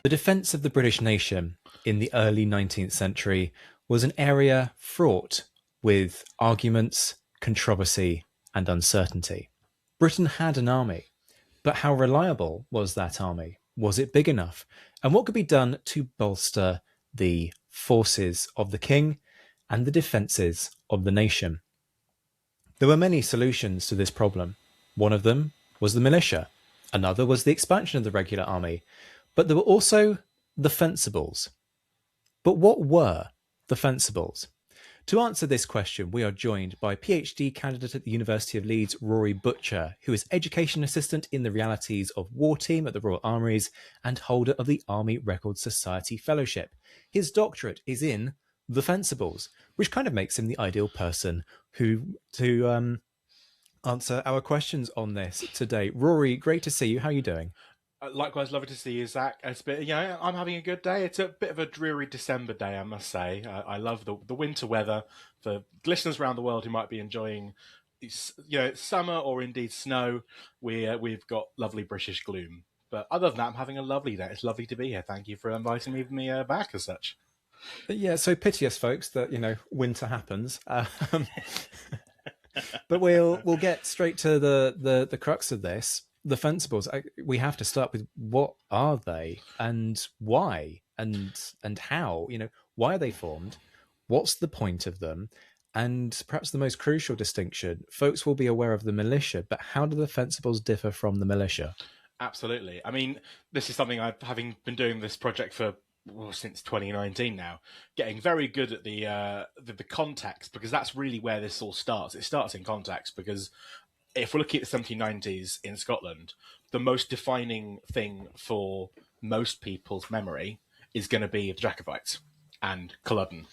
The defence of the British nation in the early 19th century was an area fraught with arguments, controversy, and uncertainty. Britain had an army, but how reliable was that army? Was it big enough? And what could be done to bolster the forces of the king and the defences of the nation? There were many solutions to this problem. One of them was the militia. Another was the expansion of the regular army. But there were also the Fensibles. But what were the Fencibles? To answer this question, we are joined by PhD candidate at the University of Leeds, Rory Butcher, who is Education Assistant in the Realities of War Team at the Royal Armouries and holder of the Army Records Society Fellowship. His doctorate is in the Fencibles, which kind of makes him the ideal person to answer our questions on this today. Rory, great to see you. How are you doing? Likewise, lovely to see you, Zach. It's been, I'm having a good day. It's a bit of a dreary December day, I must say. I love the winter weather. For listeners around the world who might be enjoying, summer or indeed snow, we've got lovely British gloom. But other than that, I'm having a lovely day. It's lovely to be here. Thank you for inviting me back as such. Yeah, so pity us, folks, that winter happens. But we'll get straight to the crux of this. The Fencibles, we have to start with what are they and why and how? Why are they formed? What's the point of them? And perhaps the most crucial distinction, folks will be aware of the militia, but how do the Fencibles differ from the militia? Absolutely. I mean, this is something having been doing this project for since 2019 now, getting very good at the context, because that's really where this all starts. It starts in context because if we're looking at the 1790s in Scotland, the most defining thing for most people's memory is going to be the Jacobites and Culloden.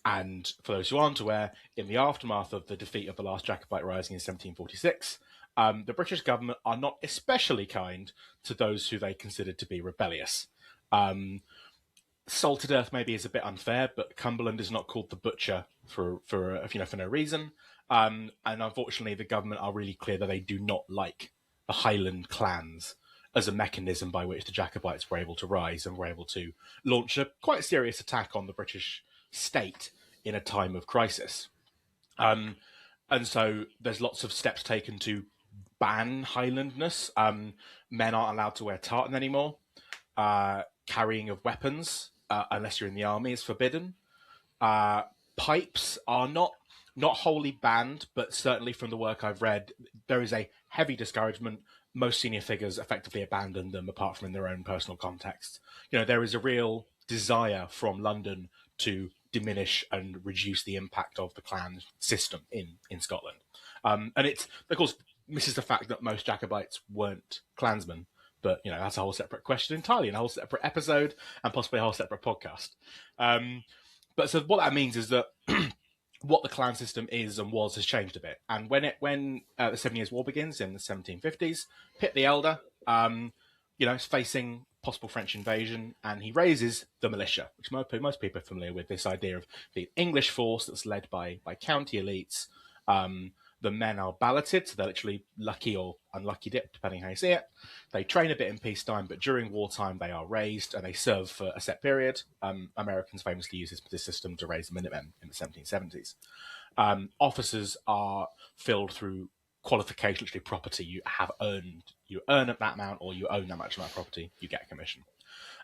And for those who aren't aware, in the aftermath of the defeat of the last Jacobite rising in 1746, the British government are not especially kind to those who they considered to be rebellious. Salted earth maybe is a bit unfair, but Cumberland is not called the Butcher for no reason. And unfortunately, the government are really clear that they do not like the Highland clans as a mechanism by which the Jacobites were able to rise and were able to launch a quite serious attack on the British state in a time of crisis. And so there's lots of steps taken to ban Highlandness. Men aren't allowed to wear tartan anymore. Carrying of weapons, unless you're in the army, is forbidden. Pipes are not wholly banned, but certainly from the work I've read, there is a heavy discouragement. Most senior figures effectively abandon them, apart from in their own personal context. There is a real desire from London to diminish and reduce the impact of the clan system in Scotland. And it's, of course, misses the fact that most Jacobites weren't clansmen, but that's a whole separate question entirely, and a whole separate episode, and possibly a whole separate podcast. But so what that means is that what the clan system is and was has changed a bit. And when the 7 Years' War begins in the 1750s, Pitt the Elder, is facing possible French invasion, and he raises the militia, which most people are familiar with, this idea of the English force that's led by county elites. The men are balloted, so they're literally lucky or unlucky dip, depending how you see it. They train a bit in peacetime, but during wartime they are raised and they serve for a set period. Americans famously use this system to raise the Minutemen in the 1770s. Officers are filled through qualification, literally property. You earn that amount, or you own that much amount of property, you get a commission.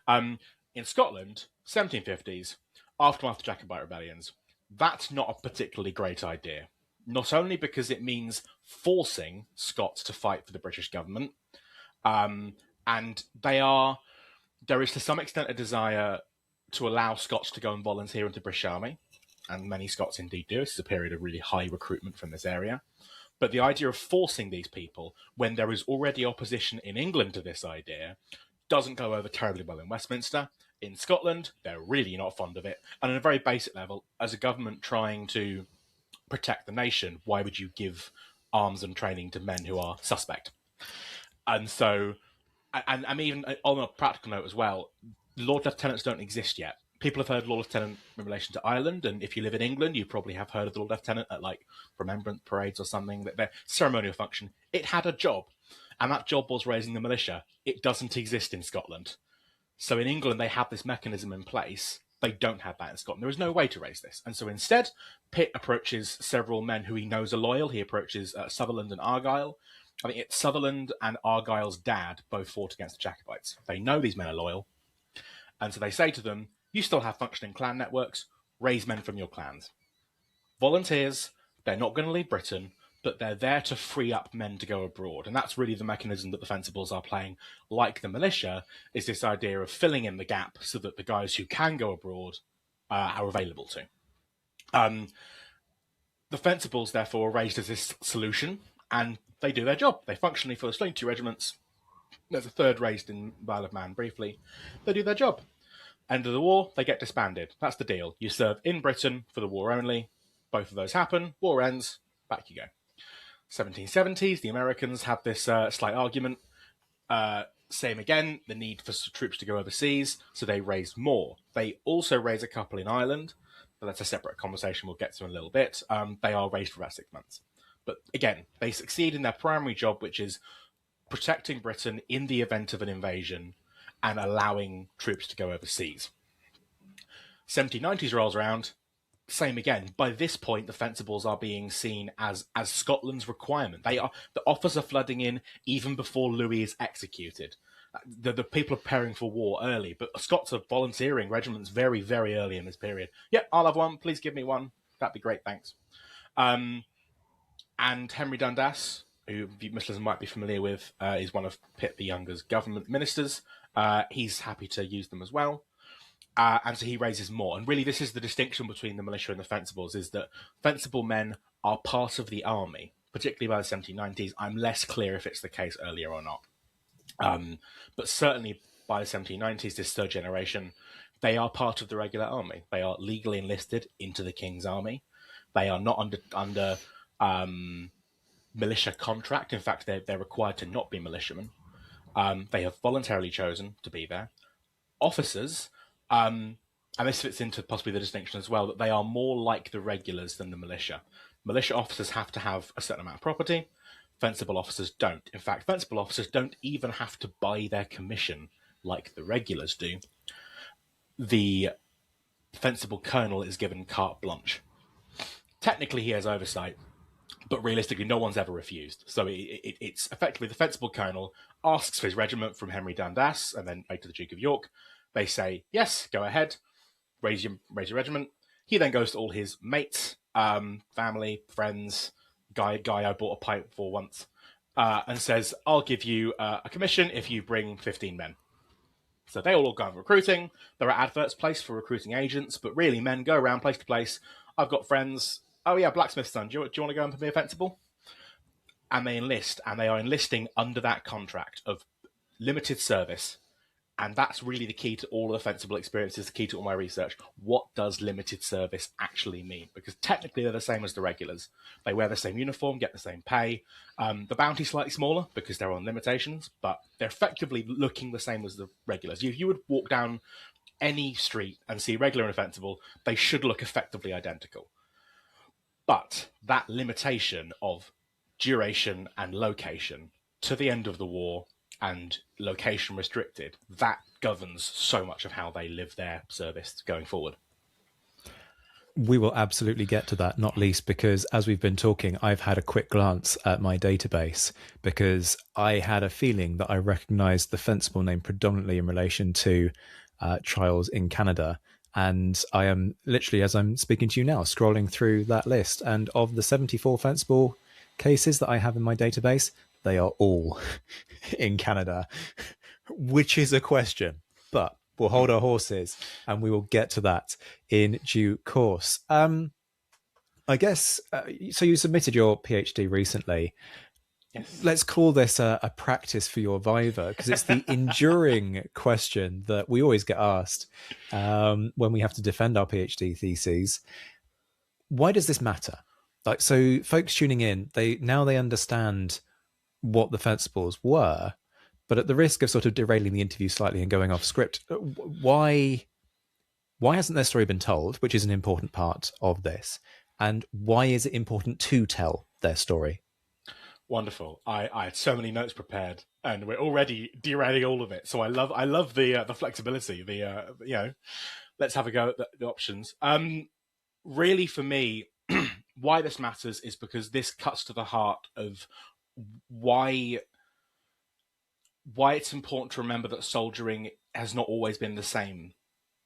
In Scotland, 1750s, aftermath of Jacobite rebellions, that's not a particularly great idea. Not only because it means forcing Scots to fight for the British government, and there is to some extent a desire to allow Scots to go and volunteer into the British Army, and many Scots indeed do. This is a period of really high recruitment from this area. But the idea of forcing these people, when there is already opposition in England to this idea, doesn't go over terribly well in Westminster. In Scotland, they're really not fond of it. And on a very basic level, as a government trying to protect the nation, why would you give arms and training to men who are suspect? And so, and even on a practical note as well, Lord Lieutenants don't exist yet. People have heard Lord Lieutenant in relation to Ireland, and if you live in England, you probably have heard of the Lord Lieutenant at like remembrance parades or something. That their ceremonial function. It had a job, and that job was raising the militia. It doesn't exist in Scotland. So in England, they have this mechanism in place. They don't have that in Scotland. There is no way to raise this. And so instead, Pitt approaches several men who he knows are loyal. He approaches Sutherland and Argyle. I think it's Sutherland and Argyle's dad both fought against the Jacobites. They know these men are loyal. And so they say to them, you still have functioning clan networks. Raise men from your clans. Volunteers, they're not going to leave Britain, but they're there to free up men to go abroad. And that's really the mechanism that the Fencibles are playing, like the militia, is this idea of filling in the gap so that the guys who can go abroad are available to. The Fencibles, therefore, are raised as this solution, and they do their job. They functionally, for the 2 regiments, there's a third raised in Isle of Man briefly, they do their job. End of the war, they get disbanded. That's the deal. You serve in Britain for the war only. Both of those happen. War ends. Back you go. 1770s, the Americans have this slight argument. Same again, the need for troops to go overseas, so they raise more. They also raise a couple in Ireland, but that's a separate conversation we'll get to in a little bit. They are raised for about 6 months. But again, they succeed in their primary job, which is protecting Britain in the event of an invasion and allowing troops to go overseas. 1790s rolls around, same again. By this point, the Fencibles are being seen as Scotland's requirement. The offers are flooding in even before Louis is executed. The people are preparing for war early, but Scots are volunteering regiments very, very early in this period. Yep, I'll have one. Please give me one. That'd be great, thanks. And Henry Dundas, who listeners might be familiar with, is one of Pitt the Younger's government ministers. He's happy to use them as well. And so he raises more. And really, this is the distinction between the militia and the Fencibles, is that Fencible men are part of the army, particularly by the 1790s. I'm less clear if it's the case earlier or not. But certainly by the 1790s, this third generation, they are part of the regular army. They are legally enlisted into the King's army. They are not under militia contract. In fact, they're required to not be militiamen. They have voluntarily chosen to be there. Officers, and this fits into possibly the distinction as well, that they are more like the regulars than the militia. Militia officers have to have a certain amount of property. Fencible officers don't. In fact, Fencible officers don't even have to buy their commission like the regulars do. The Fencible colonel is given carte blanche. Technically, he has oversight, but realistically, no one's ever refused. So it's effectively the Fencible colonel asks for his regiment from Henry Dundas and then later the Duke of York. They say, yes, go ahead, raise your regiment. He then goes to all his mates, family, friends, guy I bought a pipe for once, and says, I'll give you a commission if you bring 15 men. So they all go out recruiting. There are adverts placed for recruiting agents, but really men go around place to place. I've got friends. Oh yeah, blacksmith's son. Do you want to go and be a Fencible? And they enlist, and they are enlisting under that contract of limited service. And that's really the key to all of the Fencible experiences, the key to all my research. What does limited service actually mean? Because technically they're the same as the regulars. They wear the same uniform, get the same pay. The bounty's slightly smaller because they're on limitations, but they're effectively looking the same as the regulars. If you would walk down any street and see regular and Fencible, they should look effectively identical. But that limitation of duration and location to the end of the war and location restricted, that governs so much of how they live their service going forward. We will absolutely get to that, not least because as we've been talking, I've had a quick glance at my database because I had a feeling that I recognised the Fencible name predominantly in relation to trials in Canada. And I am literally, as I'm speaking to you now, scrolling through that list. And of the 74 Fencible cases that I have in my database, they are all in Canada, which is a question, but we'll hold our horses and we will get to that in due course. I guess, so you submitted your PhD recently. Yes. Let's call this a practice for your Viva, because it's the enduring question that we always get asked when we have to defend our PhD theses. Why does this matter? Like, so folks tuning in, they understand what the Fencibles were, but at the risk of sort of derailing the interview slightly and going off script, why Why hasn't their story been told, which is an important part of this? And why is it important to tell their story? Wonderful. I had so many notes prepared, and we're already derailing all of it. So I love the flexibility. Let's have a go at the options. Really, for me, why this matters is because this cuts to the heart of why it's important to remember that soldiering has not always been the same,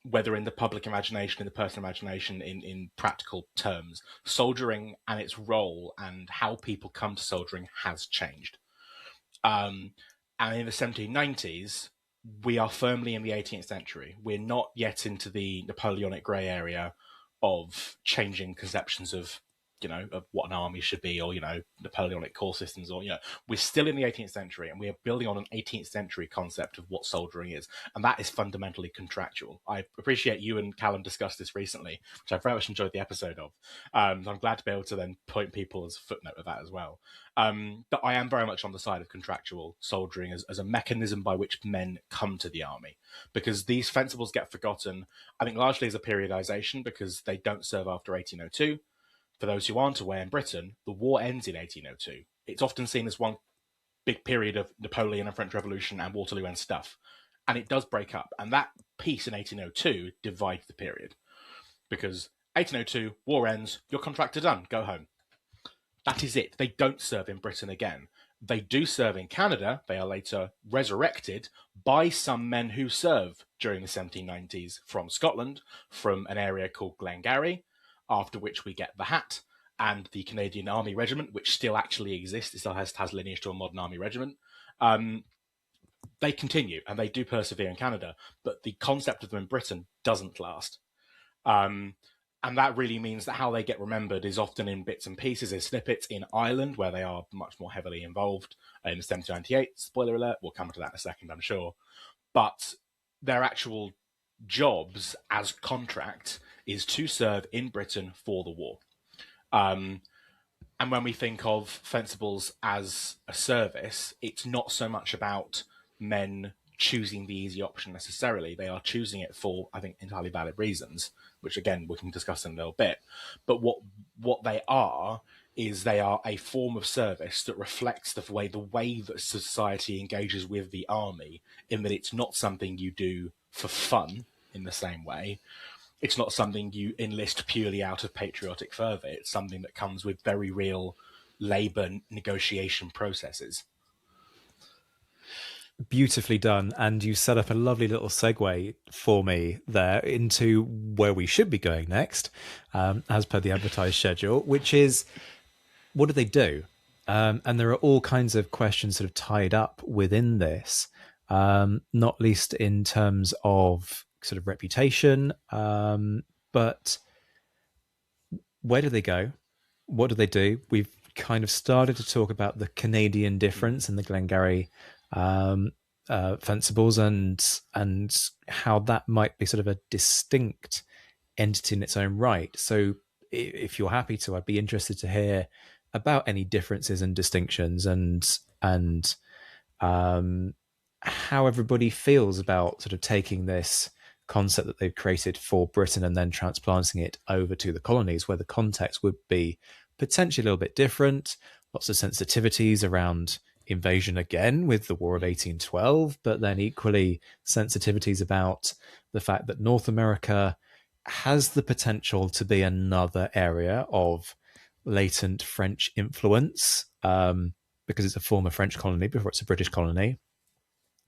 whether in the public imagination, in the personal imagination, in practical terms. Soldiering and its role and how people come to soldiering has changed. And in the 1790s, we are firmly in the 18th century. We're not yet into the Napoleonic grey area of changing conceptions of of what an army should be, or Napoleonic corps systems, or we're still in the 18th century, and we are building on an 18th century concept of what soldiering is, and that is fundamentally contractual. I appreciate you and Callum discussed this recently, which I very much enjoyed the episode of. I'm glad to be able to then point people as a footnote of that as well. But I am very much on the side of contractual soldiering as a mechanism by which men come to the army, because these Fencibles get forgotten, I think, largely as a periodization, because they don't serve after 1802. For those who aren't aware, in Britain, the war ends in 1802. It's often seen as one big period of Napoleon and French Revolution and Waterloo and stuff. And it does break up. And that peace in 1802 divides the period. Because 1802, war ends, your contract are done, go home. That is it. They don't serve in Britain again. They do serve in Canada. They are later resurrected by some men who serve during the 1790s from Scotland, from an area called Glengarry, after which we get the Hat and the Canadian Army Regiment, which still actually exists. It still has lineage to a modern army regiment. They continue, and they do persevere in Canada, but the concept of them in Britain doesn't last. And that really means that how they get remembered is often in bits and pieces, in snippets in Ireland, where they are much more heavily involved in 1798. Spoiler alert, we'll come to that in a second, I'm sure. But their actual jobs as contract is to serve in Britain for the war. And when we think of Fencibles as a service, it's not so much about men choosing the easy option necessarily. They are choosing it for, I think, entirely valid reasons, which again we can discuss in a little bit. But what they are is they are a form of service that reflects the way that society engages with the army, in that it's not something you do for fun in the same way. It's not something you enlist purely out of patriotic fervour. It's something that comes with very real labour negotiation processes. Beautifully done. And you set up a lovely little segue for me there into where we should be going next, as per the advertised schedule, which is, what do they do? And there are all kinds of questions sort of tied up within this, not least in terms of sort of reputation, but where do they go? What do they do? We've kind of started to talk about the Canadian difference in the Glengarry Fencibles, and how that might be sort of a distinct entity in its own right. So if you're happy to, I'd be interested to hear about any differences and distinctions, and how everybody feels about sort of taking this concept that they've created for Britain and then transplanting it over to the colonies, where the context would be potentially a little bit different. Lots of sensitivities around invasion again with the War of 1812, but then equally sensitivities about the fact that North America has the potential to be another area of latent French influence, because it's a former French colony before it's a British colony.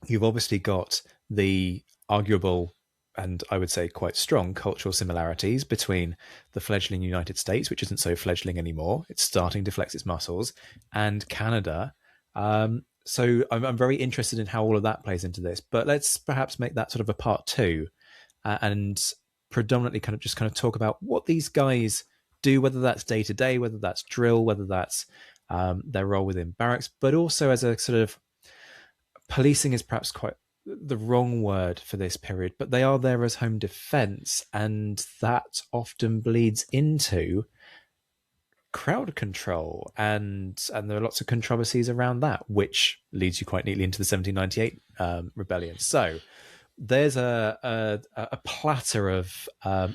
You've obviously got the arguable, and I would say quite strong, cultural similarities between the fledgling United States, which isn't so fledgling anymore, it's starting to flex its muscles, and Canada. So I'm very interested in how all of that plays into this. But let's perhaps make that sort of a part two, and predominantly kind of talk about what these guys do, whether that's day to day, whether that's drill, whether that's their role within barracks, but also as a sort of policing is perhaps quite the wrong word for this period, but they are there as home defense, and that often bleeds into crowd control, and there are lots of controversies around that, which leads you quite neatly into the 1798 rebellion. So there's a platter of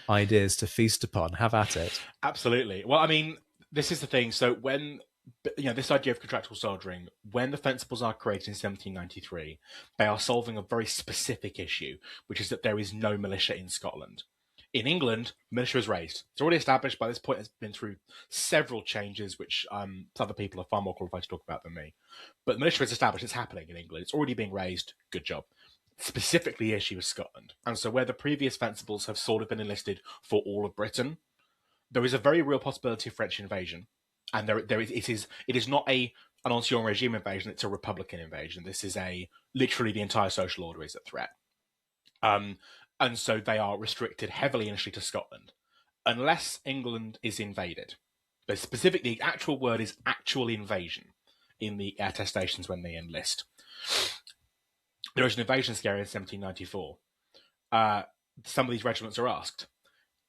ideas to feast upon. Have at it. Absolutely. Well, I mean, this is the thing. So when this idea of contractual soldiering, when the Fencibles are created in 1793, they are solving a very specific issue, which is that there is no militia in Scotland. In England, militia is raised. It's already established by this point. It's been through several changes, which other people are far more qualified to talk about than me. But the militia is established. It's happening in England. It's already being raised. Good job. Specifically, the issue is Scotland. And so where the previous Fencibles have sort of been enlisted for all of Britain, there is a very real possibility of French invasion. And it is not an ancien regime invasion, it's a republican invasion. This is literally the entire social order is at threat. And so they are restricted heavily initially to Scotland, unless England is invaded. But specifically, the actual word is actual invasion in the attestations when they enlist. There is an invasion scare in 1794. Some of these regiments are asked.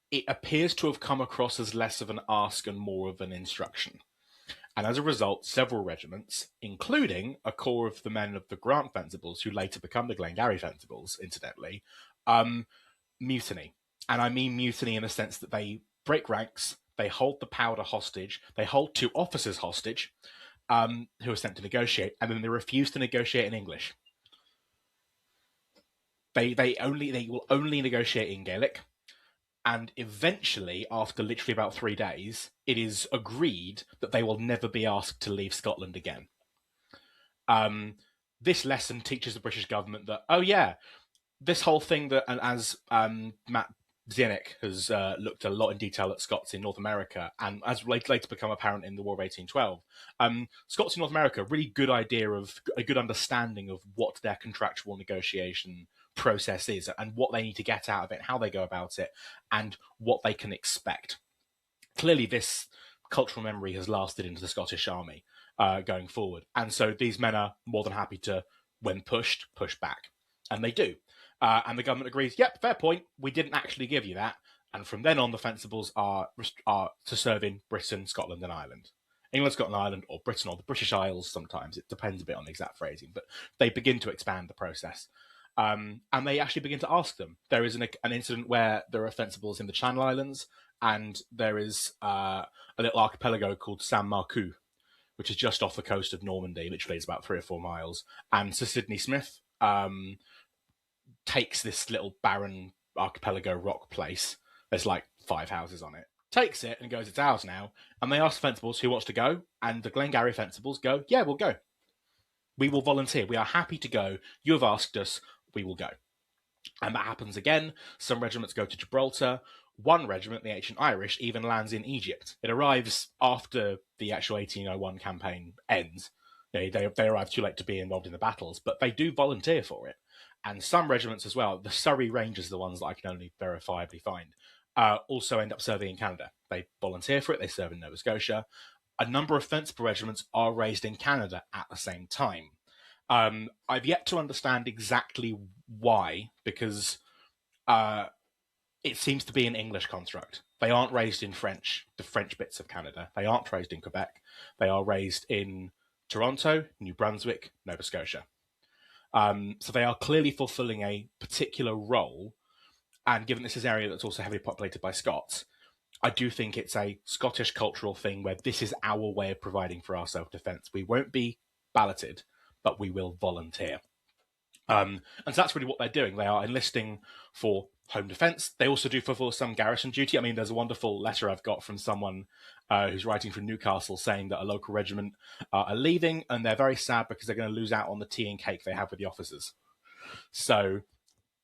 It appears to have come across as less of an ask and more of an instruction. And as a result, several regiments, including a corps of the men of the Grant Fencibles, who later become the Glengarry Fencibles, incidentally, mutiny. And I mean mutiny in the sense that they break ranks, they hold the powder hostage, they hold 2 officers hostage, who are sent to negotiate, and then they refuse to negotiate in English. They will only negotiate in Gaelic. And eventually, after literally about 3 days, it is agreed that they will never be asked to leave Scotland again. This lesson teaches the British government that, oh yeah, this whole thing that, and as Matt Zienik has looked a lot in detail at Scots in North America, and as later become apparent in the War of 1812, Scots in North America, really good idea of a good understanding of what their contractual negotiation process is and what they need to get out of it, how they go about it, and what they can expect. Clearly, this cultural memory has lasted into the Scottish Army going forward. And so these men are more than happy to, when pushed, push back. And they do. And the government agrees, yep, fair point, we didn't actually give you that. And from then on, the Fencibles are to serve in Britain, Scotland, and Ireland. England, Scotland, Ireland, or Britain, or the British Isles sometimes. It depends a bit on the exact phrasing. But they begin to expand the process. And they actually begin to ask them. There is an incident where there are Fencibles in the Channel Islands, and there is a little archipelago called San Marcou, which is just off the coast of Normandy. Literally, it's about 3 or 4 miles. And Sir Sidney Smith takes this little barren archipelago rock place. There's like 5 houses on it. Takes it and goes, it's ours now. And they ask the Fencibles who wants to go, and the Glengarry Fencibles go, yeah, we'll go. We will volunteer. We are happy to go. You have asked us. We will go. And that happens again. Some regiments go to Gibraltar. One regiment, the Ancient Irish, even lands in Egypt. It arrives after the actual 1801 campaign ends. They arrive too late to be involved in the battles, but they do volunteer for it. And some regiments as well, the Surrey Rangers, the ones that I can only verifiably find, also end up serving in Canada. They volunteer for it. They serve in Nova Scotia. A number of Fencible regiments are raised in Canada at the same time. I've yet to understand exactly why, because it seems to be an English construct. They aren't raised in French, the French bits of Canada. They aren't raised in Quebec. They are raised in Toronto, New Brunswick, Nova Scotia. So they are clearly fulfilling a particular role. And given this is an area that's also heavily populated by Scots, I do think it's a Scottish cultural thing where this is our way of providing for our self-defense. We won't be balloted, but we will volunteer. And so that's really what they're doing. They are enlisting for home defence. They also do for some garrison duty. I mean, there's a wonderful letter I've got from someone who's writing from Newcastle saying that a local regiment are leaving and they're very sad because they're going to lose out on the tea and cake they have with the officers. So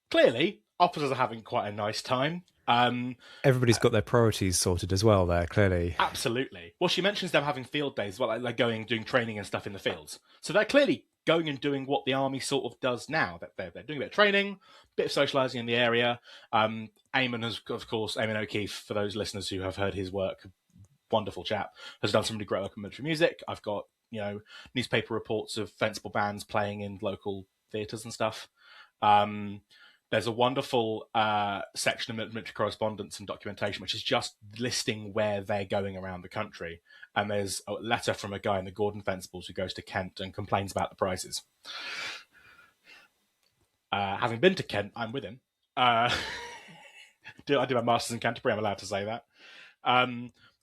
clearly, officers are having quite a nice time. Everybody's got their priorities sorted as well there, clearly. Absolutely. Well, she mentions them having field days, well, like doing training and stuff in the fields. So they're clearly going and doing what the army sort of does now. That they're doing a bit of training, a bit of socialising in the area. Eamon has, of course, Eamon O'Keefe, for those listeners who have heard his work, wonderful chap, has done some really great work in military music. I've got, newspaper reports of Fencible bands playing in local theatres and stuff. There's a wonderful section of military correspondence and documentation, which is just listing where they're going around the country. And there's a letter from a guy in the Gordon Fencibles who goes to Kent and complains about the prices. Having been to Kent, I'm with him. I do my masters in Canterbury. I'm allowed to say that.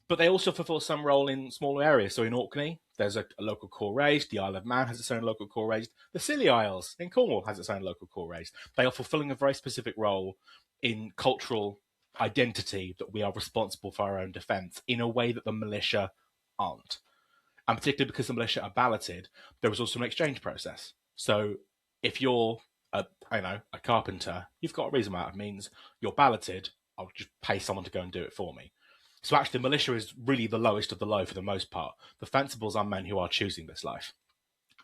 But they also fulfil some role in smaller areas. So in Orkney, there's a local core raised. The Isle of Man has its own local core raised. The Scilly Isles in Cornwall has its own local core raised. They are fulfilling a very specific role in cultural identity that we are responsible for our own defence in a way that the militia aren't. And particularly because the militia are balloted, there was also an exchange process. So if you're a carpenter, you've got a reasonable amount of means, you're balloted, I'll just pay someone to go and do it for me. So actually, the militia is really the lowest of the low for the most part. The Fencibles are men who are choosing this life.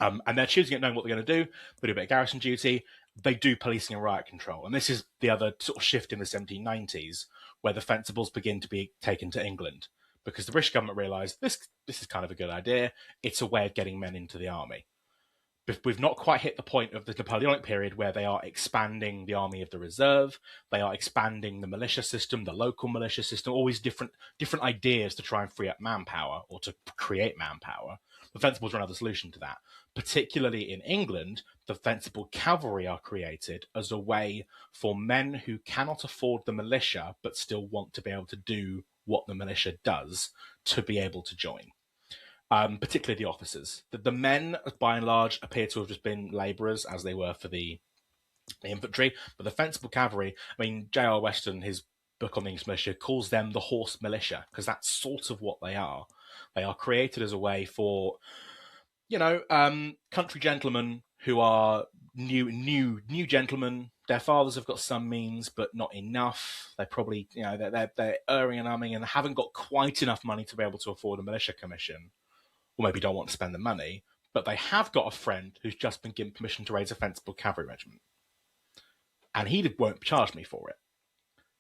And they're choosing it knowing what they're going to do. They do a bit of garrison duty. They do policing and riot control. And this is the other sort of shift in the 1790s, where the Fencibles begin to be taken to England. Because the British government realised this is kind of a good idea. It's a way of getting men into the army. We've not quite hit the point of the Napoleonic period where they are expanding the army of the reserve. They are expanding the militia system, the local militia system, always different ideas to try and free up manpower or to create manpower. The Fencibles are another solution to that. Particularly in England, the Fencible cavalry are created as a way for men who cannot afford the militia but still want to be able to do what the militia does to be able to join. Particularly the officers. The men, by and large, appear to have just been labourers, as they were for the infantry. But the Fencible cavalry, I mean, J.R. Weston, his book on the English militia, calls them the horse militia, because that's sort of what they are. They are created as a way for, country gentlemen who are new gentlemen. Their fathers have got some means, but not enough. They probably, they're erring and umming and haven't got quite enough money to be able to afford a militia commission. Or maybe don't want to spend the money, but they have got a friend who's just been given permission to raise a Fencible cavalry regiment. And he won't charge me for it.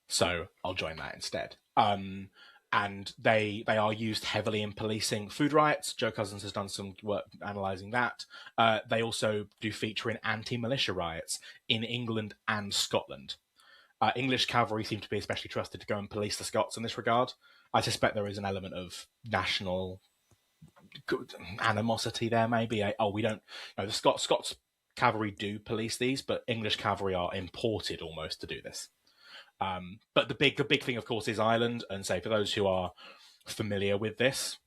So I'll join that instead. And they are used heavily in policing food riots. Joe Cousins has done some work analysing that. They also do feature in anti-militia riots in England and Scotland. English cavalry seem to be especially trusted to go and police the Scots in this regard. I suspect there is an element of national animosity there, maybe. We don't know. The Scots cavalry do police these, but English cavalry are imported almost to do this. But the big thing, of course, is Ireland. And say for those who are familiar with this,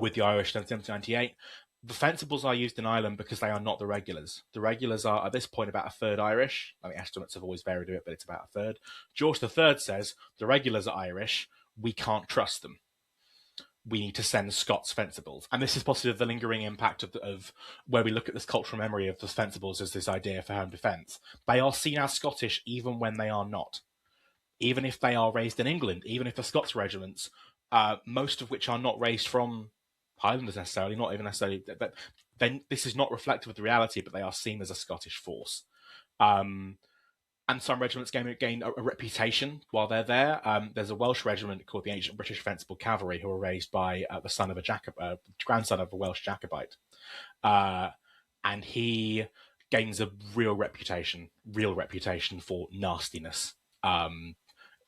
with the Irish in 1798, the Fencibles are used in Ireland because they are not the regulars. The regulars are at this point about a third Irish. I mean, estimates have always varied a bit, but it's about a third. George III says the regulars are Irish. We can't trust them. We need to send Scots Fencibles. And this is possibly the lingering impact of where we look at this cultural memory of the Fencibles as this idea for home defence. They are seen as Scottish even when they are not. Even if they are raised in England, even if the Scots regiments, most of which are not raised from Highlanders necessarily, not even necessarily, then this is not reflective of the reality, but they are seen as a Scottish force. And some regiments gain a reputation while they're there. There's a Welsh regiment called the Ancient British Fencible Cavalry, who were raised by the son of a grandson of a Welsh Jacobite, and he gains a real reputation for nastiness.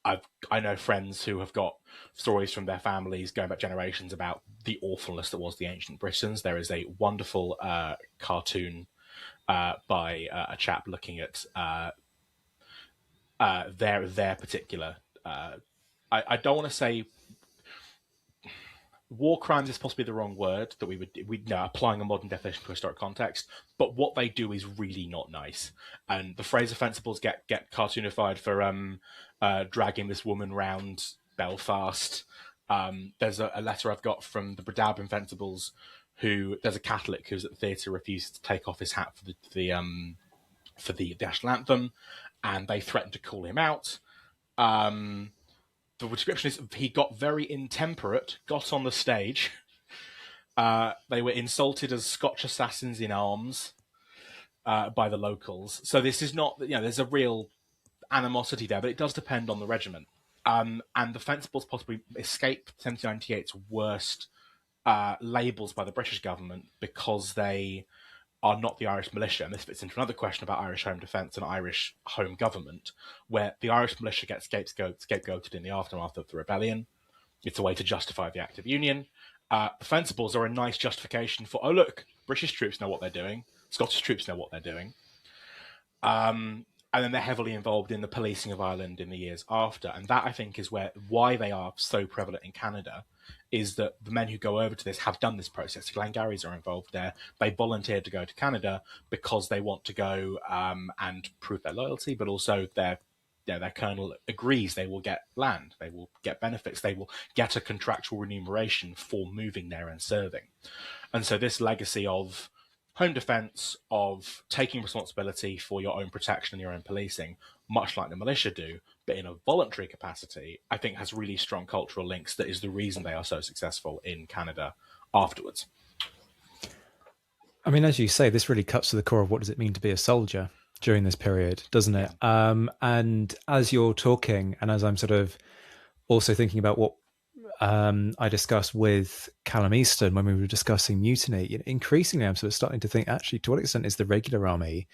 I know friends who have got stories from their families going back generations about the awfulness that was the ancient Britons. There is a wonderful cartoon by a chap looking at their particular. I don't want to say war crimes is possibly the wrong word that we applying a modern definition to a historic context, but what they do is really not nice. And the Fraser Fencibles get cartoonified for dragging this woman round Belfast. There's a letter I've got from the Bradabin Fencibles, who there's a Catholic who's at the theatre refuses to take off his hat for the national anthem, and they threatened to call him out. The description is he got very intemperate, got on the stage. They were insulted as Scotch assassins in arms by the locals. So this is not, there's a real animosity there, but it does depend on the regiment. And the Fencibles possibly escaped 1798's worst labels by the British government because they are not the Irish militia. And this fits into another question about Irish home defence and Irish home government, where the Irish militia gets scapegoated in the aftermath of the rebellion. It's a way to justify the Act of Union. The Fencibles are a nice justification for, oh, look, British troops know what they're doing. Scottish troops know what they're doing. And then they're heavily involved in the policing of Ireland in the years after. And that, I think, is why they are so prevalent in Canada, is that the men who go over to this have done this process. The Glengarrys are involved there. They volunteered to go to Canada because they want to go and prove their loyalty, but also their colonel agrees they will get land, they will get benefits, they will get a contractual remuneration for moving there and serving. And so this legacy of home defence, of taking responsibility for your own protection and your own policing, much like the militia do, but in a voluntary capacity, I think has really strong cultural links that is the reason they are so successful in Canada afterwards. I mean, as you say, this really cuts to the core of what does it mean to be a soldier during this period, doesn't it? Yeah. And as you're talking, and as I'm sort of also thinking about what I discussed with Callum Easton when we were discussing mutiny, increasingly I'm sort of starting to think, actually, to what extent is the regular army,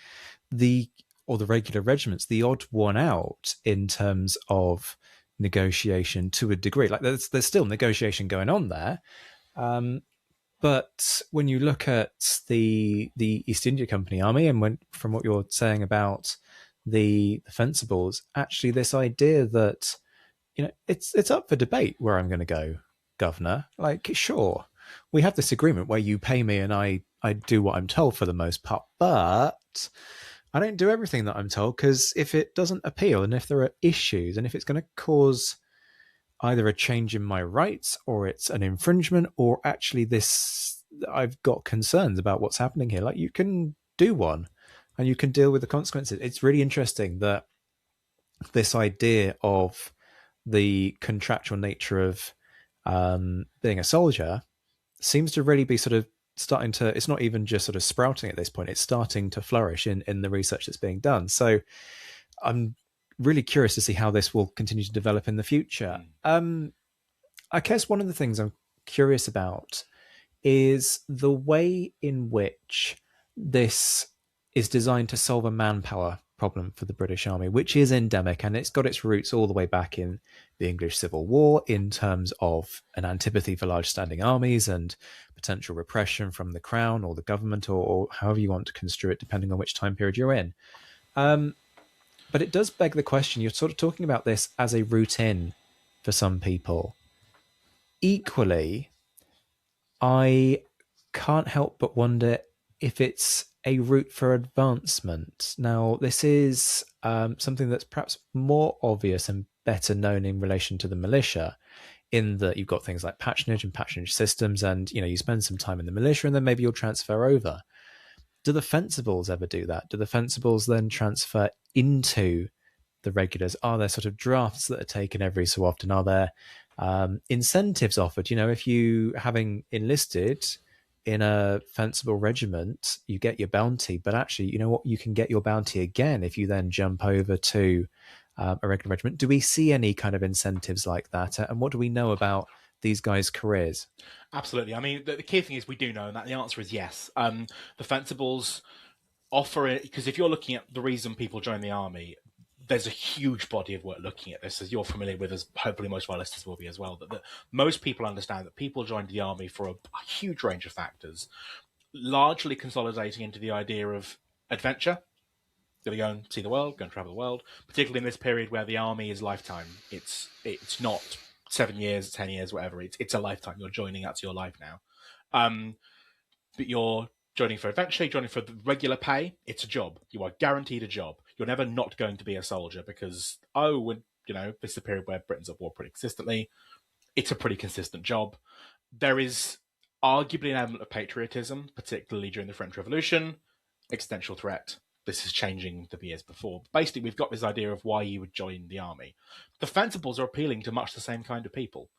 or the regular regiments, the odd one out in terms of negotiation to a degree? Like there's still negotiation going on there. But when you look at the East India Company army, and from what you're saying about the Fencibles, actually this idea that, it's up for debate where I'm going to go, governor. Like, sure, we have this agreement where you pay me and I do what I'm told for the most part, but I don't do everything that I'm told, because if it doesn't appeal and if there are issues and if it's going to cause either a change in my rights or it's an infringement, or actually I've got concerns about what's happening here, like, you can do one and you can deal with the consequences. It's really interesting that this idea of the contractual nature of being a soldier seems to really be sort of starting to, it's not even just sort of sprouting at this point, it's starting to flourish in the research that's being done. So I'm really curious to see how this will continue to develop in the future. I guess one of the things I'm curious about is the way in which this is designed to solve a manpower problem for the British Army, which is endemic, and it's got its roots all the way back in the English Civil War in terms of an antipathy for large standing armies and potential repression from the Crown or the government, or however you want to construe it, depending on which time period you're in. But it does beg the question, you're sort of talking about this as a route in for some people. Equally, I can't help but wonder if it's a route for advancement. Now, this is something that's perhaps more obvious and better known in relation to the militia, in that you've got things like patronage and patronage systems, and you spend some time in the militia and then maybe you'll transfer over. Do the Fencibles ever do that? Do the Fencibles then transfer into the regulars? Are there sort of drafts that are taken every so often? Are there incentives offered? If you, having enlisted in a Fencible regiment, you get your bounty, but actually, you know what? You can get your bounty again if you then jump over to a regular regiment. Do we see any kind of incentives like that? And what do we know about these guys' careers? Absolutely. I mean, the key thing is we do know, and that the answer is yes. The Fencibles offer it, because if you're looking at the reason people join the army, there's a huge body of work looking at this, as you're familiar with, as hopefully most of our listeners will be as well, that most people understand that people joined the army for a huge range of factors, largely consolidating into the idea of adventure. Going to go and see the world, go and travel the world, particularly in this period where the army is lifetime. It's not 7 years, 10 years, whatever. It's a lifetime. You're joining, that's your life now. But you're joining for adventure, you're joining for the regular pay. It's a job. You are guaranteed a job. You're never not going to be a soldier because, this is a period where Britain's at war pretty consistently. It's a pretty consistent job. There is arguably an element of patriotism, particularly during the French Revolution. Existential threat. This is changing the years before. But basically, we've got this idea of why you would join the army. The Fencibles are appealing to much the same kind of people.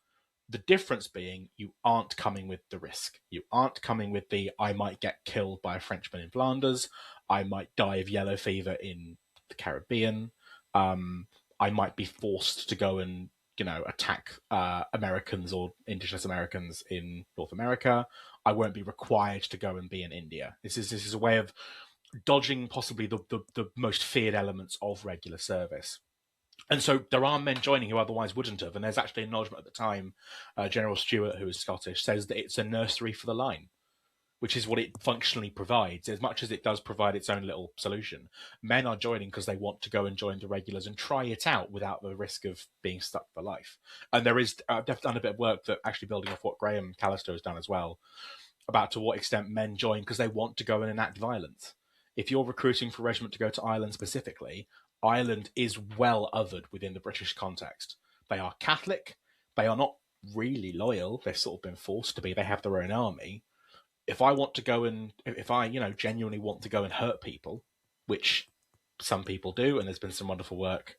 The difference being you aren't coming with the risk. You aren't coming with the, I might get killed by a Frenchman in Flanders. I might die of yellow fever in the Caribbean. I might be forced to go and, attack Americans or indigenous Americans in North America. I won't be required to go and be in India. This is a way of dodging possibly the most feared elements of regular service. And so there are men joining who otherwise wouldn't have. And there's actually an acknowledgement at the time, General Stewart, who is Scottish, says that it's a nursery for the line. which is what it functionally provides. As much as it does provide its own little solution, men are joining because they want to go and join the regulars and try it out without the risk of being stuck for life. And there is, I've done a bit of work that actually building off what Graham Callister has done as well, about to what extent men join because they want to go and enact violence. If you're recruiting for a regiment to go to Ireland specifically, Ireland is well othered within the British context. They are Catholic. They are not really loyal. They've sort of been forced to be. They have their own army. If I want to go and, if I, genuinely want to go and hurt people, which some people do, and there's been some wonderful work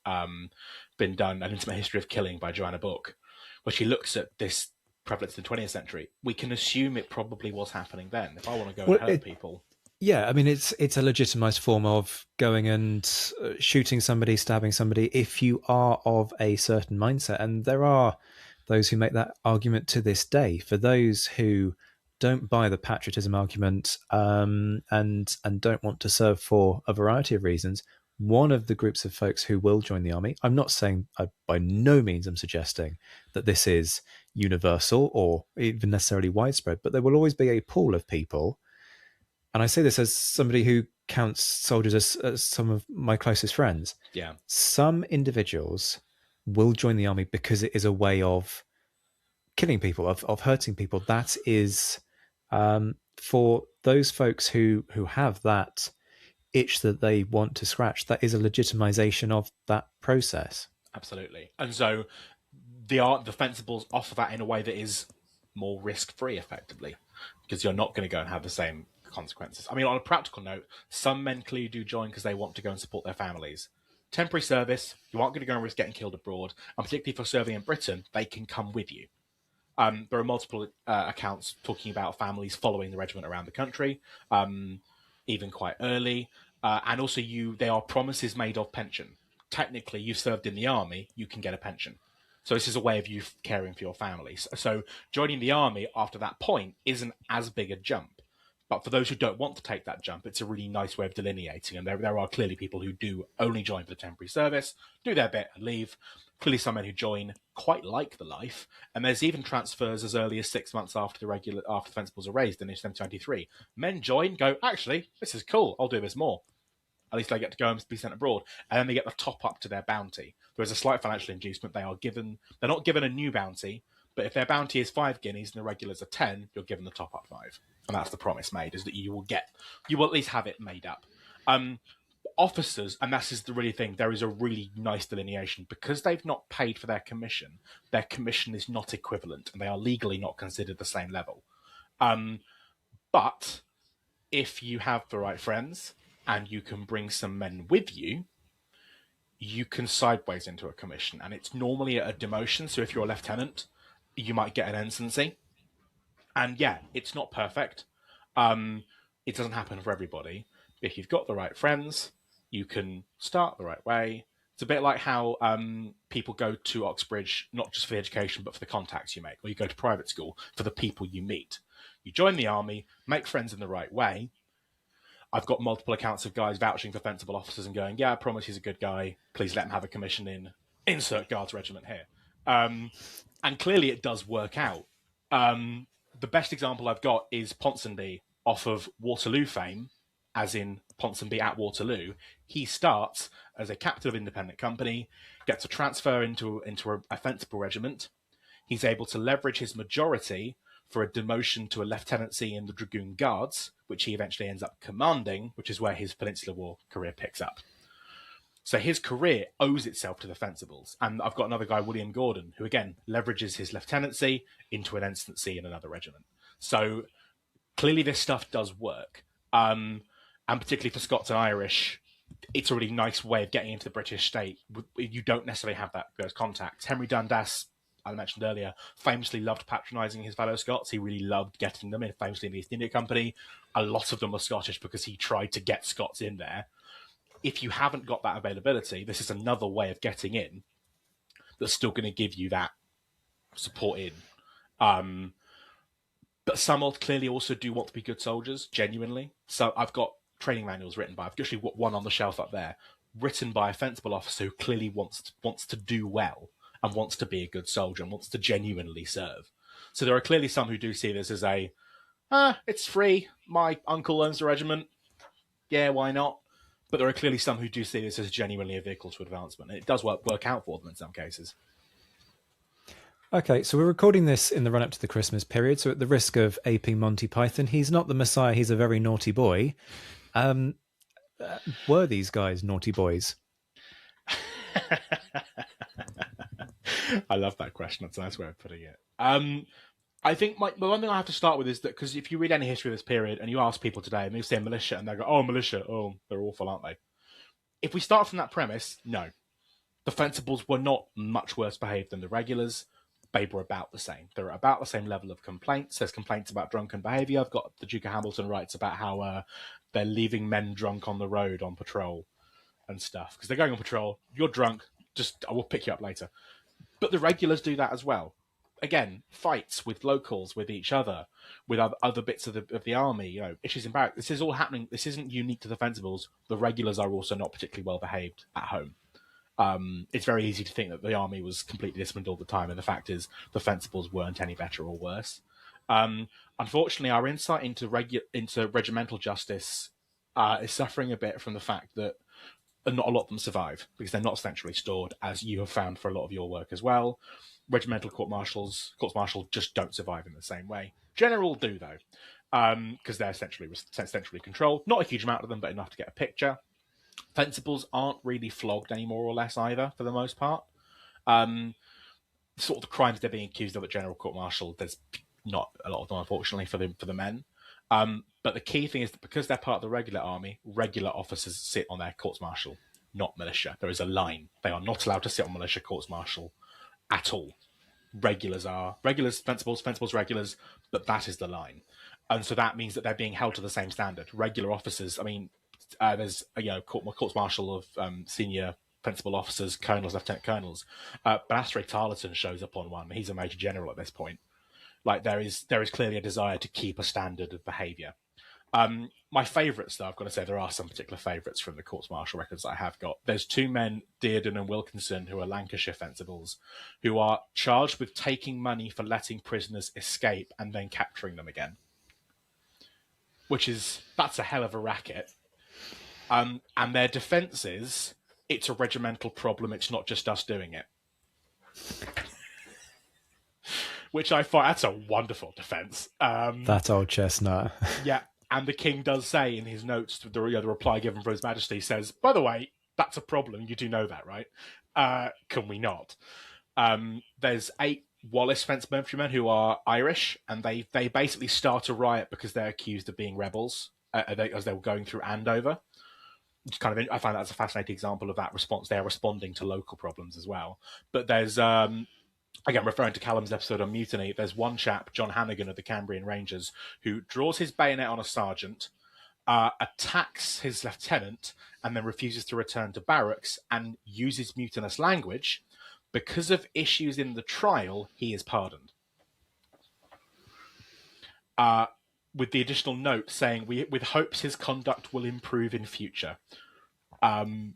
been done, An Intimate History of Killing by Joanna Book, where she looks at this prevalence in the 20th century, we can assume it probably was happening then. If I want to go and hurt people. Yeah, I mean, it's a legitimized form of going and shooting somebody, stabbing somebody, if you are of a certain mindset. And there are those who make that argument to this day. For those who don't buy the patriotism argument and don't want to serve for a variety of reasons, one of the groups of folks who will join the army, I'm not saying, by no means I'm suggesting that this is universal or even necessarily widespread, but there will always be a pool of people. And I say this as somebody who counts soldiers as some of my closest friends. Yeah. Some individuals will join the army because it is a way of killing people, of hurting people. That is, for those folks who have that itch that they want to scratch, that is a legitimization of that process. Absolutely. And so the Fensibles offer that in a way that is more risk-free, effectively, because you're not going to go and have the same consequences. I mean, on a practical note, some men clearly do join because they want to go and support their families. Temporary service, you aren't going to go and risk getting killed abroad, and particularly for serving in Britain, they can come with you. There are multiple accounts talking about families following the regiment around the country, even quite early, and also they are promises made of pension. Technically, you've served in the army, you can get a pension. So this is a way of you caring for your family. So joining the army after that point isn't as big a jump. But for those who don't want to take that jump, it's a really nice way of delineating. And there are clearly people who do only join for the temporary service, do their bit and leave. Clearly some men who join quite like the life. And there's even transfers as early as 6 months after the Fencibles are raised in 1723. Men join, go, actually, this is cool, I'll do this more. At least they get to go and be sent abroad. And then they get the top up to their bounty. There is a slight financial inducement. They're not given a new bounty, but if their bounty is 5 guineas and the regulars are 10, you're given the top up 5. And that's the promise made, is that you will at least have it made up. Officers, and this is the really thing, there is a really nice delineation. Because they've not paid for their commission is not equivalent, and they are legally not considered the same level. But if you have the right friends, and you can bring some men with you, you can sideways into a commission. And it's normally a demotion, so if you're a lieutenant, you might get an ensigncy. And yeah, it's not perfect. It doesn't happen for everybody. But if you've got the right friends, you can start the right way. It's a bit like how people go to Oxbridge, not just for the education, but for the contacts you make. Or you go to private school for the people you meet. You join the army, make friends in the right way. I've got multiple accounts of guys vouching for Fencible officers and going, yeah, I promise he's a good guy. Please let him have a commission in insert Guards Regiment here. And clearly it does work out. The best example I've got is Ponsonby off of Waterloo fame, as in Ponsonby at Waterloo. He starts as a captain of independent company, gets a transfer into a Fencible regiment. He's able to leverage his majority for a demotion to a lieutenancy in the Dragoon Guards, which he eventually ends up commanding, which is where his Peninsular War career picks up. So his career owes itself to the Fencibles. And I've got another guy, William Gordon, who again leverages his lieutenancy into an ensigncy in another regiment. So clearly this stuff does work. And particularly for Scots and Irish, it's a really nice way of getting into the British state. You don't necessarily have those contacts. Henry Dundas, I mentioned earlier, famously loved patronising his fellow Scots. He really loved getting them in, famously in the East India Company. A lot of them were Scottish because he tried to get Scots in there. If you haven't got that availability, this is another way of getting in that's still going to give you that support in. But some clearly also do want to be good soldiers, genuinely. So I've got training manuals written by, I've actually got one on the shelf up there, written by a Fencible officer who clearly wants to do well and wants to be a good soldier and wants to genuinely serve. So there are clearly some who do see this as It's free. My uncle owns the regiment. Yeah, why not? But there are clearly some who do see this as genuinely a vehicle to advancement. And it does work out for them in some cases. Okay, so we're recording this in the run up to the Christmas period. So, at the risk of aping Monty Python, he's not the Messiah, he's a very naughty boy. Were these guys naughty boys? I love that question. That's a nice way of putting it. I think the one thing I have to start with is that because if you read any history of this period and you ask people today and they say militia and they go, oh, militia, oh, they're awful, aren't they? If we start from that premise, no. The Fencibles were not much worse behaved than the regulars. They were about the same. They're about the same level of complaints. There's complaints about drunken behaviour. I've got the Duke of Hamilton writes about how they're leaving men drunk on the road on patrol and stuff. Because they're going on patrol, you're drunk, I will pick you up later. But the regulars do that as well. Again, fights with locals, with each other, with other bits of the army, issues in barracks. This is all happening. This isn't unique to the Fencibles. The regulars are also not particularly well behaved at home. It's very easy to think that the army was completely disciplined all the time, and the fact is the Fencibles weren't any better or worse. Unfortunately, our insight into regimental justice is suffering a bit from the fact that not a lot of them survive because they're not centrally stored, as you have found for a lot of your work as well. Regimental courts martial just don't survive in the same way. General do though, because they're centrally controlled. Not a huge amount of them, but enough to get a picture. Fencibles aren't really flogged any more or less either, for the most part. Sort of the crimes they're being accused of at general court martial, there's not a lot of them, unfortunately, for the men. But the key thing is that because they're part of the regular army, regular officers sit on their courts martial, not militia. There is a line. They are not allowed to sit on militia courts martial at all. Regulars, Fencibles, regulars, but that is the line. And so that means that they're being held to the same standard. Regular officers, there's courts martial of senior Fencible officers, colonels, lieutenant colonels. But Asterix Tarleton shows up on one. He's a major general at this point. Like there is clearly a desire to keep a standard of behaviour. My favourites, though, I've got to say there are some particular favourites from the courts martial records that I have got. There's two men, Dearden and Wilkinson, who are Lancashire Fencibles, who are charged with taking money for letting prisoners escape and then capturing them again. That's a hell of a racket. And their defence is, it's a regimental problem, it's not just us doing it. Which I find, that's a wonderful defence. That old chestnut. Yeah, and the king does say in his notes, the reply given for His Majesty says, by the way, that's a problem, you do know that, right? Can we not? There's 8 Wallace Fencible infantrymen who are Irish, and they basically start a riot because they're accused of being rebels as they were going through Andover. Which kind of, I find that as a fascinating example of that response. They're responding to local problems as well. But there's, again, referring to Callum's episode on mutiny, there's one chap, John Hannigan of the Cambrian Rangers, who draws his bayonet on a sergeant, attacks his lieutenant, and then refuses to return to barracks and uses mutinous language. Because of issues in the trial, he is pardoned. With the additional note saying, with hopes his conduct will improve in future. And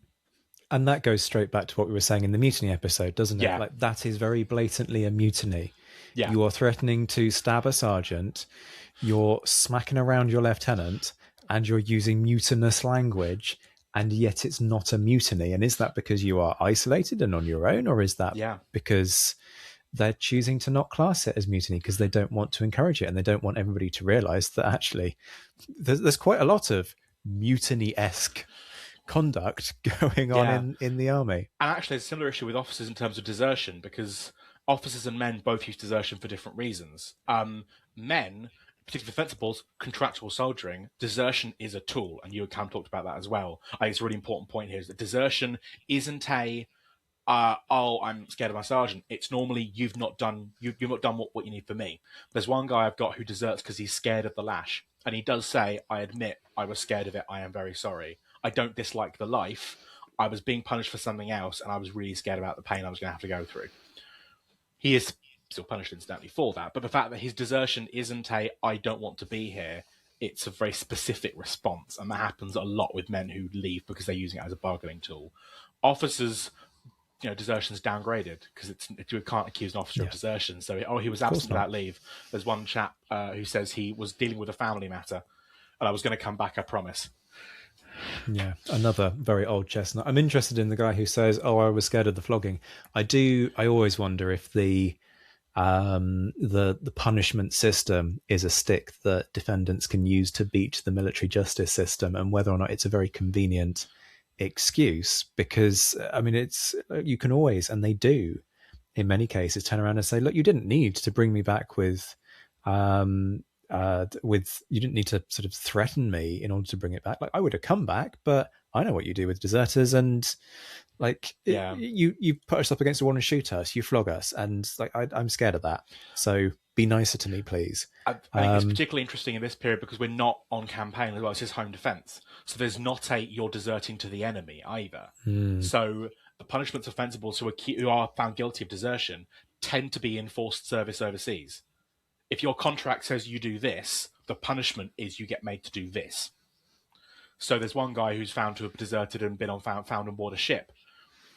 that goes straight back to what we were saying in the mutiny episode, doesn't it? Yeah. Like, that is very blatantly a mutiny. Yeah. You are threatening to stab a sergeant, you're smacking around your lieutenant, and you're using mutinous language, and yet it's not a mutiny. And is that because you are isolated and on your own, or is that because they're choosing to not class it as mutiny because they don't want to encourage it and they don't want everybody to realise that actually there's quite a lot of mutiny-esque conduct going on in the army. And actually there's a similar issue with officers in terms of desertion, because officers and men both use desertion for different reasons. Men, particularly Fencibles, contractual soldiering, desertion is a tool, and you kind of talked about that as well. I think it's a really important point here is that desertion isn't a I'm scared of my sergeant. It's normally you've not done what you need for me. There's one guy I've got who deserts because he's scared of the lash, and he does say, I admit I was scared of it, I am very sorry. I don't dislike the life. I was being punished for something else, and I was really scared about the pain I was going to have to go through. He is still punished incidentally for that, but the fact that his desertion isn't I don't want to be here, it's a very specific response, and that happens a lot with men who leave because they're using it as a bargaining tool. Officers desertion's downgraded because you can't accuse an officer of desertion. So, he was absent without leave. There's one chap who says he was dealing with a family matter, and I was going to come back, I promise. Yeah, another very old chestnut. I'm interested in the guy who says, "Oh, I was scared of the flogging." I always wonder if the punishment system is a stick that defendants can use to beat the military justice system, and whether or not it's a very convenient excuse. Because I mean, you can always, and they do, in many cases, turn around and say, "Look, you didn't need to bring me back you didn't need to sort of threaten me in order to bring it back. Like, I would have come back, but I know what you do with deserters, and you put us up against a wall and shoot us, you flog us, and I'm scared of that. So be nicer to me, please." I think it's particularly interesting in this period because we're not on campaign as well. It's his home defence, so there's not you're deserting to the enemy either. So the punishments of Fencibles who are found guilty of desertion tend to be enforced service overseas. If your contract says you do this, the punishment is you get made to do this. So there's one guy who's found to have deserted and been found on board a ship,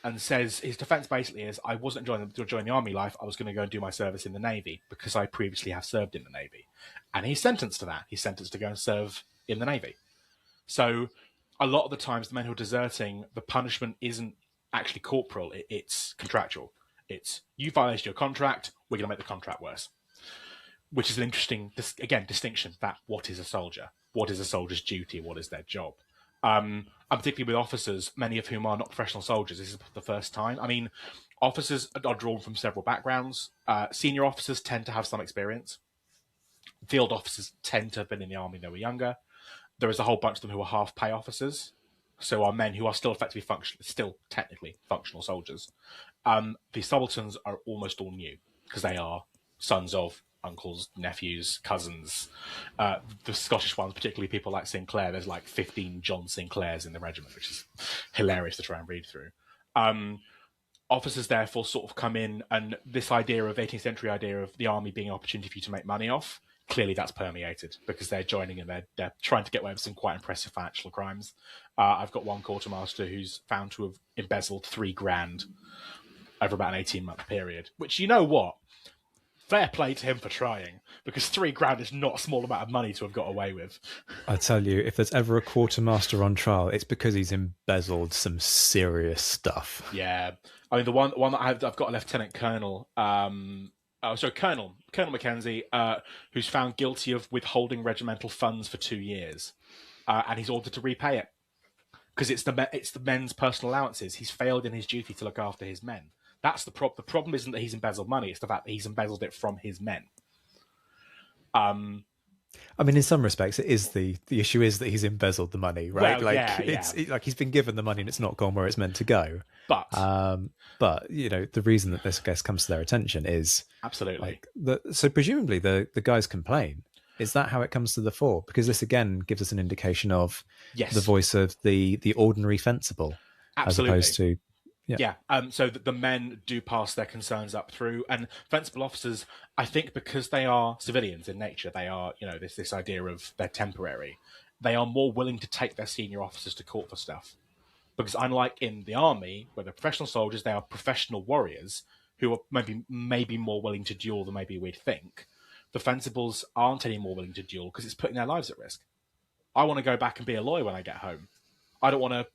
and says his defence basically is, I wasn't going to join the army life, I was going to go and do my service in the Navy because I previously have served in the Navy. And he's sentenced to that. He's sentenced to go and serve in the Navy. So a lot of the times the men who are deserting, the punishment isn't actually corporal, it's contractual. It's, you violated your contract, we're going to make the contract worse. Which is an interesting, distinction that what is a soldier? What is a soldier's duty? What is their job? And particularly with officers, many of whom are not professional soldiers, this is the first time. I mean, officers are drawn from several backgrounds. Senior officers tend to have some experience. Field officers tend to have been in the army when they were younger. There is a whole bunch of them who are half-pay officers, so are men who are still effectively still technically functional soldiers. The subalterns are almost all new because they are sons of uncles, nephews, cousins. The Scottish ones, particularly people like Sinclair, there's like 15 John Sinclairs in the regiment, which is hilarious to try and read through. Officers therefore sort of come in, and this idea of 18th century idea of the army being an opportunity for you to make money off, clearly that's permeated because they're joining and they're trying to get away with some quite impressive financial crimes. I've got one quartermaster who's found to have embezzled $3,000 over about an 18-month period, which, you know what? Fair play to him for trying, because $3,000 is not a small amount of money to have got away with. I tell you, if there's ever a quartermaster on trial, it's because he's embezzled some serious stuff. Yeah, I mean the one that I've got a Lieutenant Colonel, Colonel Mackenzie, who's found guilty of withholding regimental funds for 2 years, and he's ordered to repay it because it's the men's personal allowances. He's failed in his duty to look after his men. That's the problem. The problem isn't that he's embezzled money; it's the fact that he's embezzled it from his men. I mean, in some respects, it is the issue is that he's embezzled the money, right? Well, it's like he's been given the money and it's not gone where it's meant to go. But the reason that this case comes to their attention is absolutely so presumably the guys complain. Is that how it comes to the fore? Because this again gives us an indication of the voice of the ordinary Fencible, as opposed to. So the men do pass their concerns up through, and Fencible officers, I think, because they are civilians in nature, they are, this idea of they're temporary. They are more willing to take their senior officers to court for stuff, because unlike in the army, where they're professional soldiers, they are professional warriors who are maybe more willing to duel than maybe we'd think. The Fencibles aren't any more willing to duel because it's putting their lives at risk. I want to go back and be a lawyer when I get home. I don't want to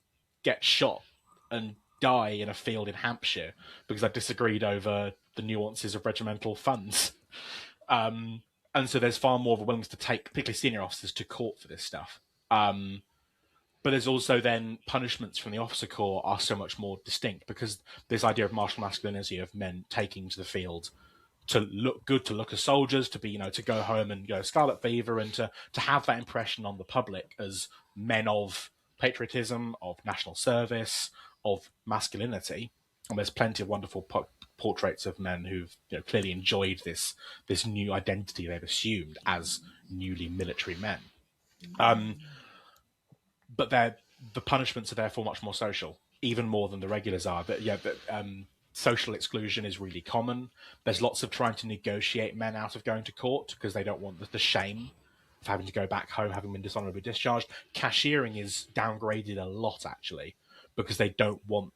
get shot and die in a field in Hampshire because I disagreed over the nuances of regimental funds. And so there's far more of a willingness to take, particularly senior officers, to court for this stuff. But there's also then punishments from the officer corps are so much more distinct because this idea of martial masculinity of men taking to the field to look good, to look as soldiers, to be, to go home and go scarlet fever, and to have that impression on the public as men of patriotism, of national service, of masculinity. And there's plenty of wonderful portraits of men who've clearly enjoyed this new identity they've assumed as newly military men. But the punishments are therefore much more social, even more than the regulars are. But social exclusion is really common. There's lots of trying to negotiate men out of going to court because they don't want the shame of having to go back home having been dishonorably discharged. Cashiering is downgraded a lot, actually, because they don't want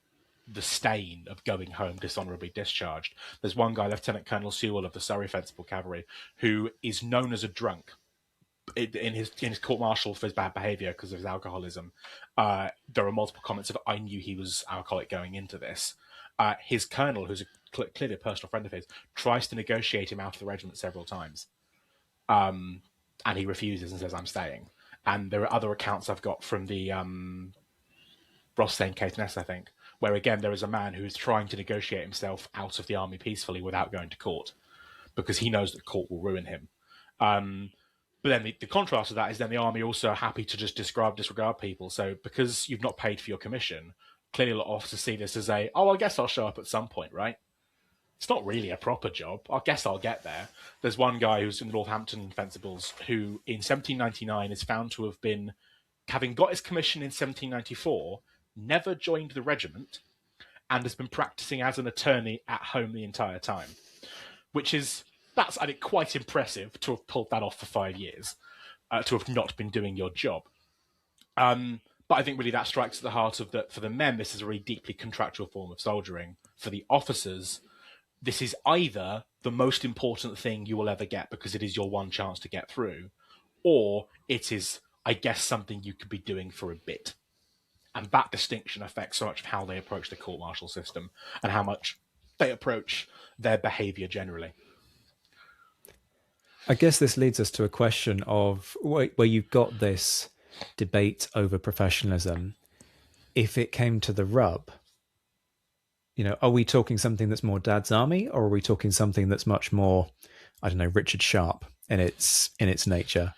the stain of going home dishonourably discharged. There's one guy, Lieutenant Colonel Sewell of the Surrey Fencible Cavalry, who is known as a drunk in his court martial for his bad behaviour because of his alcoholism. There are multiple comments of "I knew he was alcoholic going into this." His colonel, who's clearly a personal friend of his, tries to negotiate him out of the regiment several times, and he refuses and says, "I'm staying." And there are other accounts I've got from the Rothstein Caithness, I think, where again there is a man who's trying to negotiate himself out of the army peacefully without going to court because he knows that court will ruin him. But then the contrast of that is then the army also are happy to just disregard people. So because you've not paid for your commission, clearly a lot of officers see this as I guess I'll show up at some point, right? It's not really a proper job. I guess I'll get there. There's one guy who's in the Northampton Fencibles who in 1799 is found to have been, having got his commission in 1794, never joined the regiment and has been practicing as an attorney at home the entire time, that's, I think, quite impressive to have pulled that off for 5 years, to have not been doing your job. But I think really that strikes at the heart of that. For the men, this is a really deeply contractual form of soldiering. For the officers, this is either the most important thing you will ever get because it is your one chance to get through, or it is, I guess, something you could be doing for a bit. And that distinction affects so much of how they approach the court-martial system and how much they approach their behaviour generally. I guess this leads us to a question of where you've got this debate over professionalism. If it came to the rub, are we talking something that's more Dad's Army, or are we talking something that's much more, I don't know, Richard Sharp in its nature?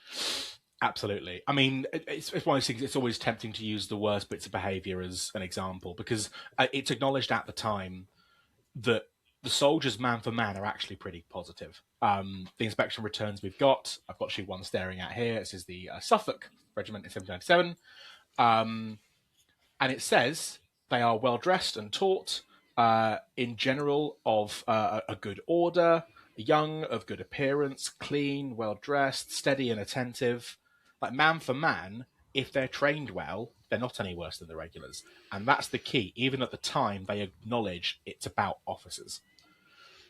Absolutely. I mean, it's one of those things. It's always tempting to use the worst bits of behaviour as an example because it's acknowledged at the time that the soldiers, man for man, are actually pretty positive. The inspection returns I've got actually one staring at here. This is the Suffolk Regiment in 1797. And it says they are well dressed and taught, in general, of a good order, young, of good appearance, clean, well dressed, steady and attentive. Like man for man, if they're trained well, they're not any worse than the regulars. And that's the key. Even at the time, they acknowledge it's about officers.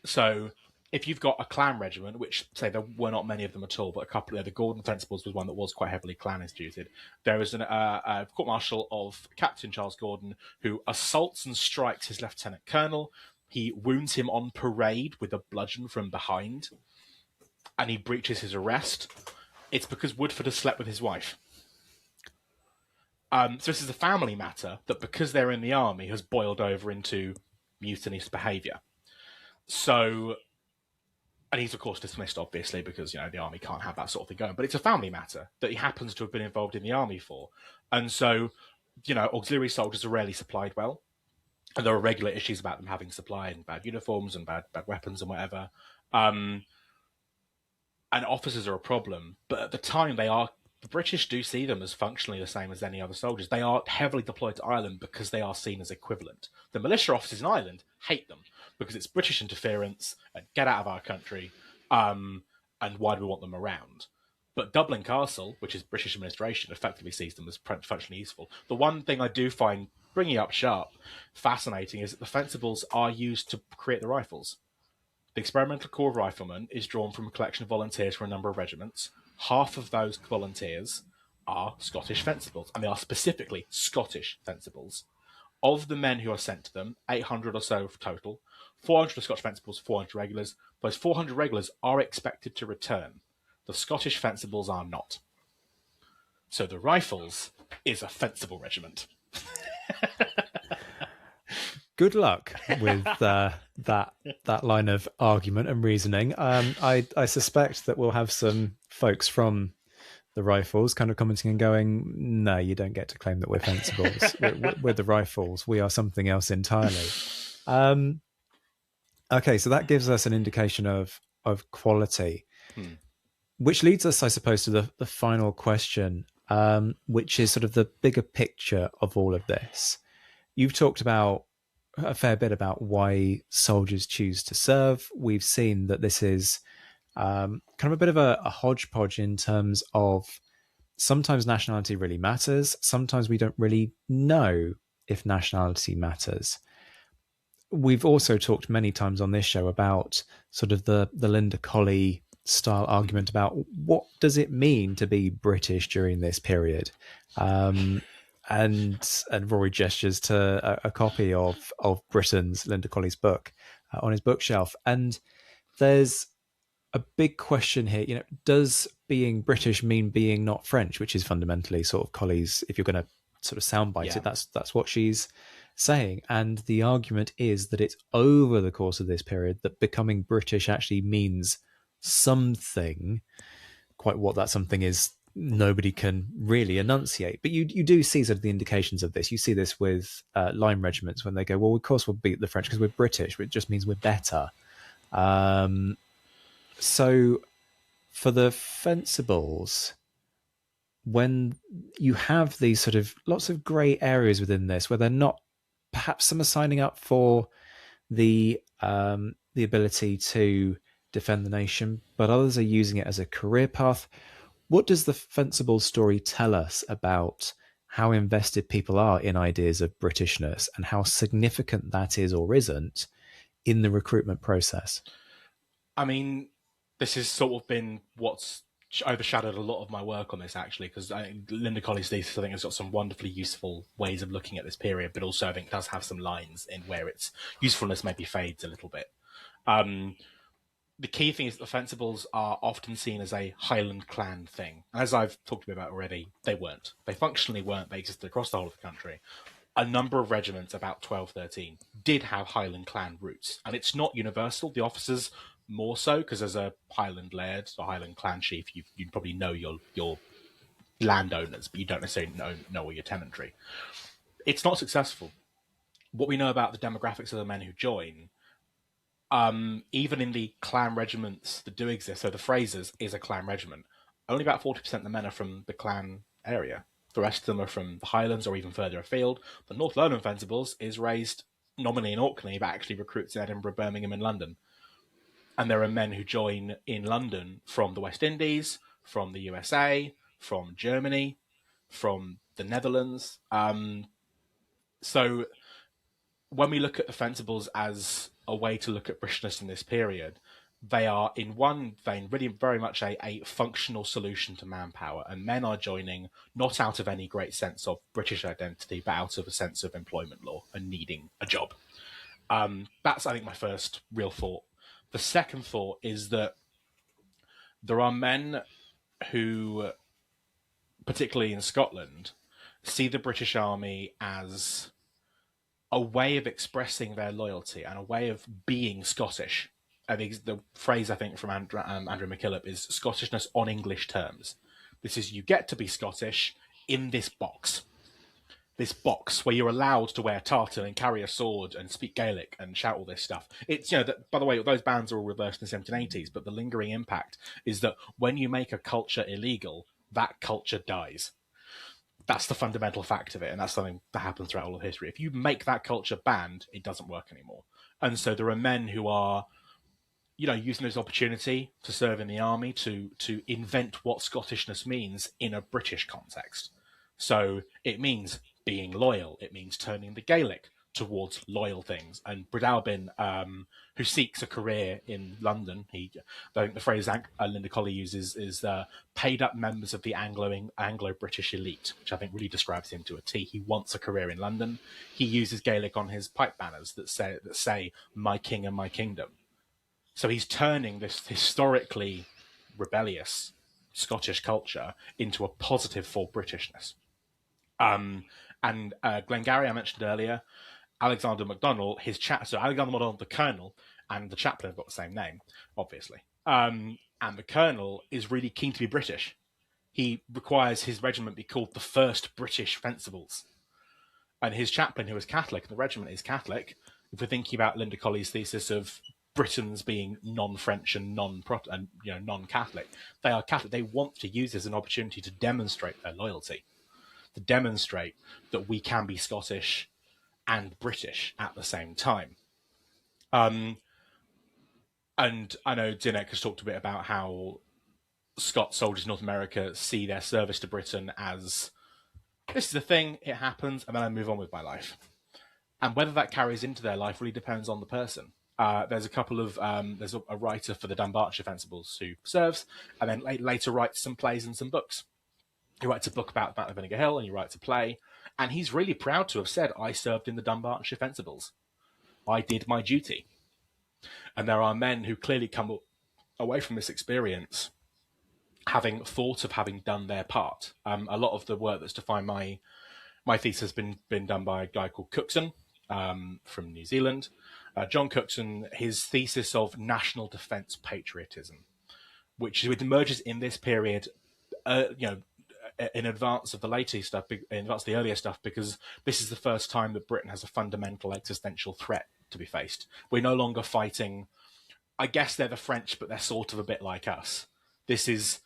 So if you've got a clan regiment, which, say, there were not many of them at all, but a couple of the Gordon Fencibles was one that was quite heavily clan instituted. There is a court-martial of Captain Charles Gordon who assaults and strikes his lieutenant colonel. He wounds him on parade with a bludgeon from behind, and he breaches his arrest. It's because Woodford has slept with his wife. So this is a family matter that, because they're in the army, has boiled over into mutinous behaviour. So, and he's of course dismissed, obviously, because the army can't have that sort of thing going. But it's a family matter that he happens to have been involved in the army for, and so auxiliary soldiers are rarely supplied well, and there are regular issues about them having supply and bad uniforms and bad weapons and whatever. And officers are a problem, but at the time the British do see them as functionally the same as any other soldiers. They are heavily deployed to Ireland because they are seen as equivalent. The militia officers in Ireland hate them because it's British interference and get out of our country, and why do we want them around? But Dublin Castle, which is British administration, effectively sees them as functionally useful. The one thing I do find, bringing up Sharp, fascinating is that the Fensibles are used to create the rifles. The Experimental Corps of Riflemen is drawn from a collection of volunteers from a number of regiments. Half of those volunteers are Scottish Fencibles, and they are specifically Scottish Fencibles. Of the men who are sent to them, 800 or so total, 400 are Scottish Fencibles, 400 regulars. Those 400 regulars are expected to return. The Scottish Fencibles are not. So the Rifles is a Fencible regiment. Good luck with that line of argument and reasoning. I suspect that we'll have some folks from the Rifles kind of commenting and going, no, you don't get to claim that we're Fencibles. we're the Rifles. We are something else entirely. Okay, so that gives us an indication of quality, which leads us, I suppose, to the final question, which is sort of the bigger picture of all of this. You've talked about a fair bit about why soldiers choose to serve. We've seen that this is kind of a bit of a hodgepodge in terms of sometimes nationality really matters. Sometimes we don't really know if nationality matters. we've also talked many times on this show about sort of the Linda Colley style argument about what does it mean to be British during this period. Um, and Rory gestures to a copy of Britain's Linda Colley's book on his bookshelf. And there's a big question here. Does being British mean being not French, which is fundamentally sort of Colley's, if you're going to sort of soundbite Yeah. it, that's what she's saying. And the argument is that it's over the course of this period that becoming British actually means something. Quite what that something is, nobody can really enunciate. But you do see sort of the indications of this. You see this with line regiments when they go, well, of course we'll beat the French because we're British. It just means we're better. So for the Fencibles, when you have these sort of lots of grey areas within this, where they're not, perhaps some are signing up for the ability to defend the nation, but others are using it as a career path. What does the Fencibles story tell us about how invested people are in ideas of Britishness and how significant that is or isn't in the recruitment process? I mean, this has sort of been what's overshadowed a lot of my work on this, actually, because Linda Colley's thesis, I think, has got some wonderfully useful ways of looking at this period, but also I think does have some lines in where its usefulness maybe fades a little bit. The key thing is that the Fencibles are often seen as a Highland clan thing. And as I've talked about already, they weren't. They functionally weren't. They existed across the whole of the country. A number of regiments, about 12, 13, did have Highland clan roots. And it's not universal. The officers more so, because as a Highland laird or Highland clan chief, you probably know your landowners, but you don't necessarily know all your tenantry. It's not successful. What we know about the demographics of the men who join, even in the clan regiments that do exist, so the Frasers is a clan regiment, only about 40% of the men are from the clan area. The rest of them are from the Highlands or even further afield. The North Lowland Fencibles is raised nominally in Orkney, but actually recruits in Edinburgh, Birmingham, and London. And there are men who join in London from the West Indies, from the USA, from Germany, from the Netherlands. So when we look at the Fencibles as a way to look at Britishness in this period, they are in one vein really very much a functional solution to manpower, and men are joining not out of any great sense of British identity, but out of a sense of employment law and needing a job. That's, I think, my first real thought. The second thought is that there are men who, particularly in Scotland, see the British Army as a way of expressing their loyalty and a way of being Scottish. The phrase, I think, from Andrew McKillop is Scottishness on English terms. This is, you get to be Scottish in this box. This box where you're allowed to wear tartan and carry a sword and speak Gaelic and shout all this stuff. It's, that, by the way, those bans are all reversed in the 1780s, but the lingering impact is that when you make a culture illegal, that culture dies. That's the fundamental fact of it, and that's something that happens throughout all of history. If you make that culture banned, it doesn't work anymore. And so there are men who are, using this opportunity to serve in the army to invent what Scottishness means in a British context. So it means being loyal. It means turning the Gaelic towards loyal things. And Breadalbin, who seeks a career in London, I think the phrase Linda Colley uses is paid up members of the Anglo-British elite, which I think really describes him to a T. He wants a career in London. He uses Gaelic on his pipe banners that say "My King and My Kingdom." So he's turning this historically rebellious Scottish culture into a positive for Britishness. And Glengarry, I mentioned earlier, Alexander MacDonald, so Alexander MacDonald, the colonel, and the chaplain have got the same name, obviously. And the colonel is really keen to be British. He requires his regiment be called the First British Fencibles. And his chaplain, who is Catholic, and the regiment is Catholic, if we're thinking about Linda Colley's thesis of Britons being non-French and non-Catholic, they are Catholic. They want to use this as an opportunity to demonstrate their loyalty, to demonstrate that we can be Scottish and British at the same time. And I know Dinek has talked a bit about how Scots soldiers in North America see their service to Britain as, this is a thing, it happens, and then I move on with my life. And whether that carries into their life really depends on the person. There's a couple of there's a writer for the Dunbartonshire Fencibles who serves, and then later writes some plays and some books. He writes a book about Battle of Vinegar Hill, and he writes a play, and he's really proud to have said, "I served in the Dunbartonshire Fencibles. I did my duty." And there are men who clearly come away from this experience having thought of having done their part. A lot of the work that's defined my thesis has been done by a guy called Cookson from New Zealand. John Cookson, his thesis of national defence patriotism, which emerges in this period, in advance of the later stuff, in advance of the earlier stuff, because this is the first time that Britain has a fundamental existential threat to be faced. We're no longer fighting. I guess they're the French, but they're sort of a bit like us. This is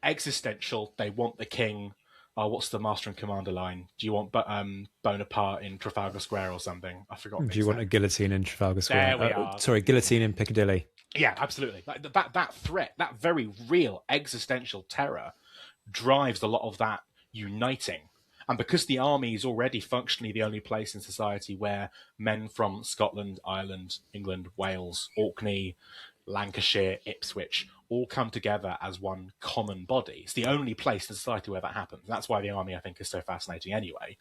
existential. They want the king. Oh, what's the master and commander line? Do you want Bonaparte in Trafalgar Square or something? I forgot. Do you want a guillotine in Trafalgar Square? There we are. Sorry, guillotine in Piccadilly. Yeah, absolutely. Like that threat, that very real existential terror, drives a lot of that uniting. And because the army is already functionally the only place in society where men from Scotland, Ireland, England, Wales, Orkney, Lancashire, Ipswich all come together as one common body. It's the only place in society where that happens. That's why the army, I think, is so fascinating anyway.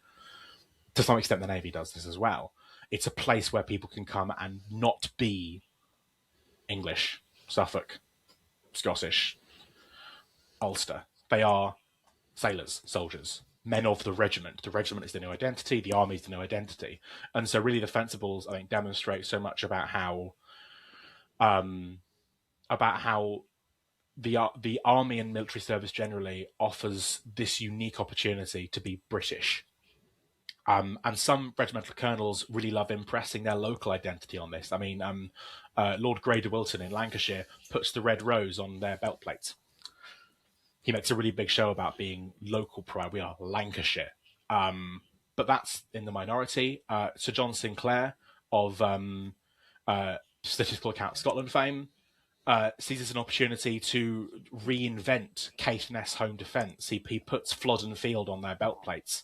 To some extent, the Navy does this as well. It's a place where people can come and not be English, Suffolk, Scottish, Ulster. They are sailors, soldiers, men of the regiment. The regiment is the new identity. The army is the new identity. And so really the Fencibles, I think, demonstrate so much about how the army and military service generally offers this unique opportunity to be British. And some regimental colonels really love impressing their local identity on this. I mean, Lord Grey de Wilton in Lancashire puts the red rose on their belt plates. He makes a really big show about being local pride. We are Lancashire. But that's in the minority. Sir John Sinclair of Statistical Account Scotland fame sees this as an opportunity to reinvent Caithness home defence. He puts Flodden Field on their belt plates,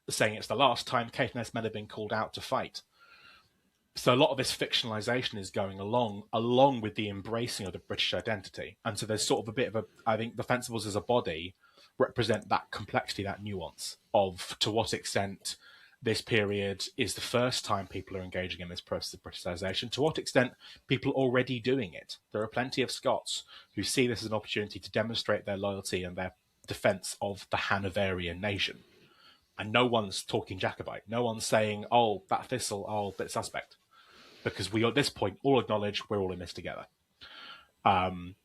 saying it's the last time Caithness men have been called out to fight. So a lot of this fictionalization is going along with the embracing of the British identity. And so there's sort of a bit of I think the Fencibles as a body represent that complexity, that nuance of to what extent this period is the first time people are engaging in this process of Britishization, to what extent people are already doing it. There are plenty of Scots who see this as an opportunity to demonstrate their loyalty and their defence of the Hanoverian nation. And no one's talking Jacobite. No one's saying, oh, that thistle, oh, bit suspect. Because we, at this point, all acknowledge we're all in this together. And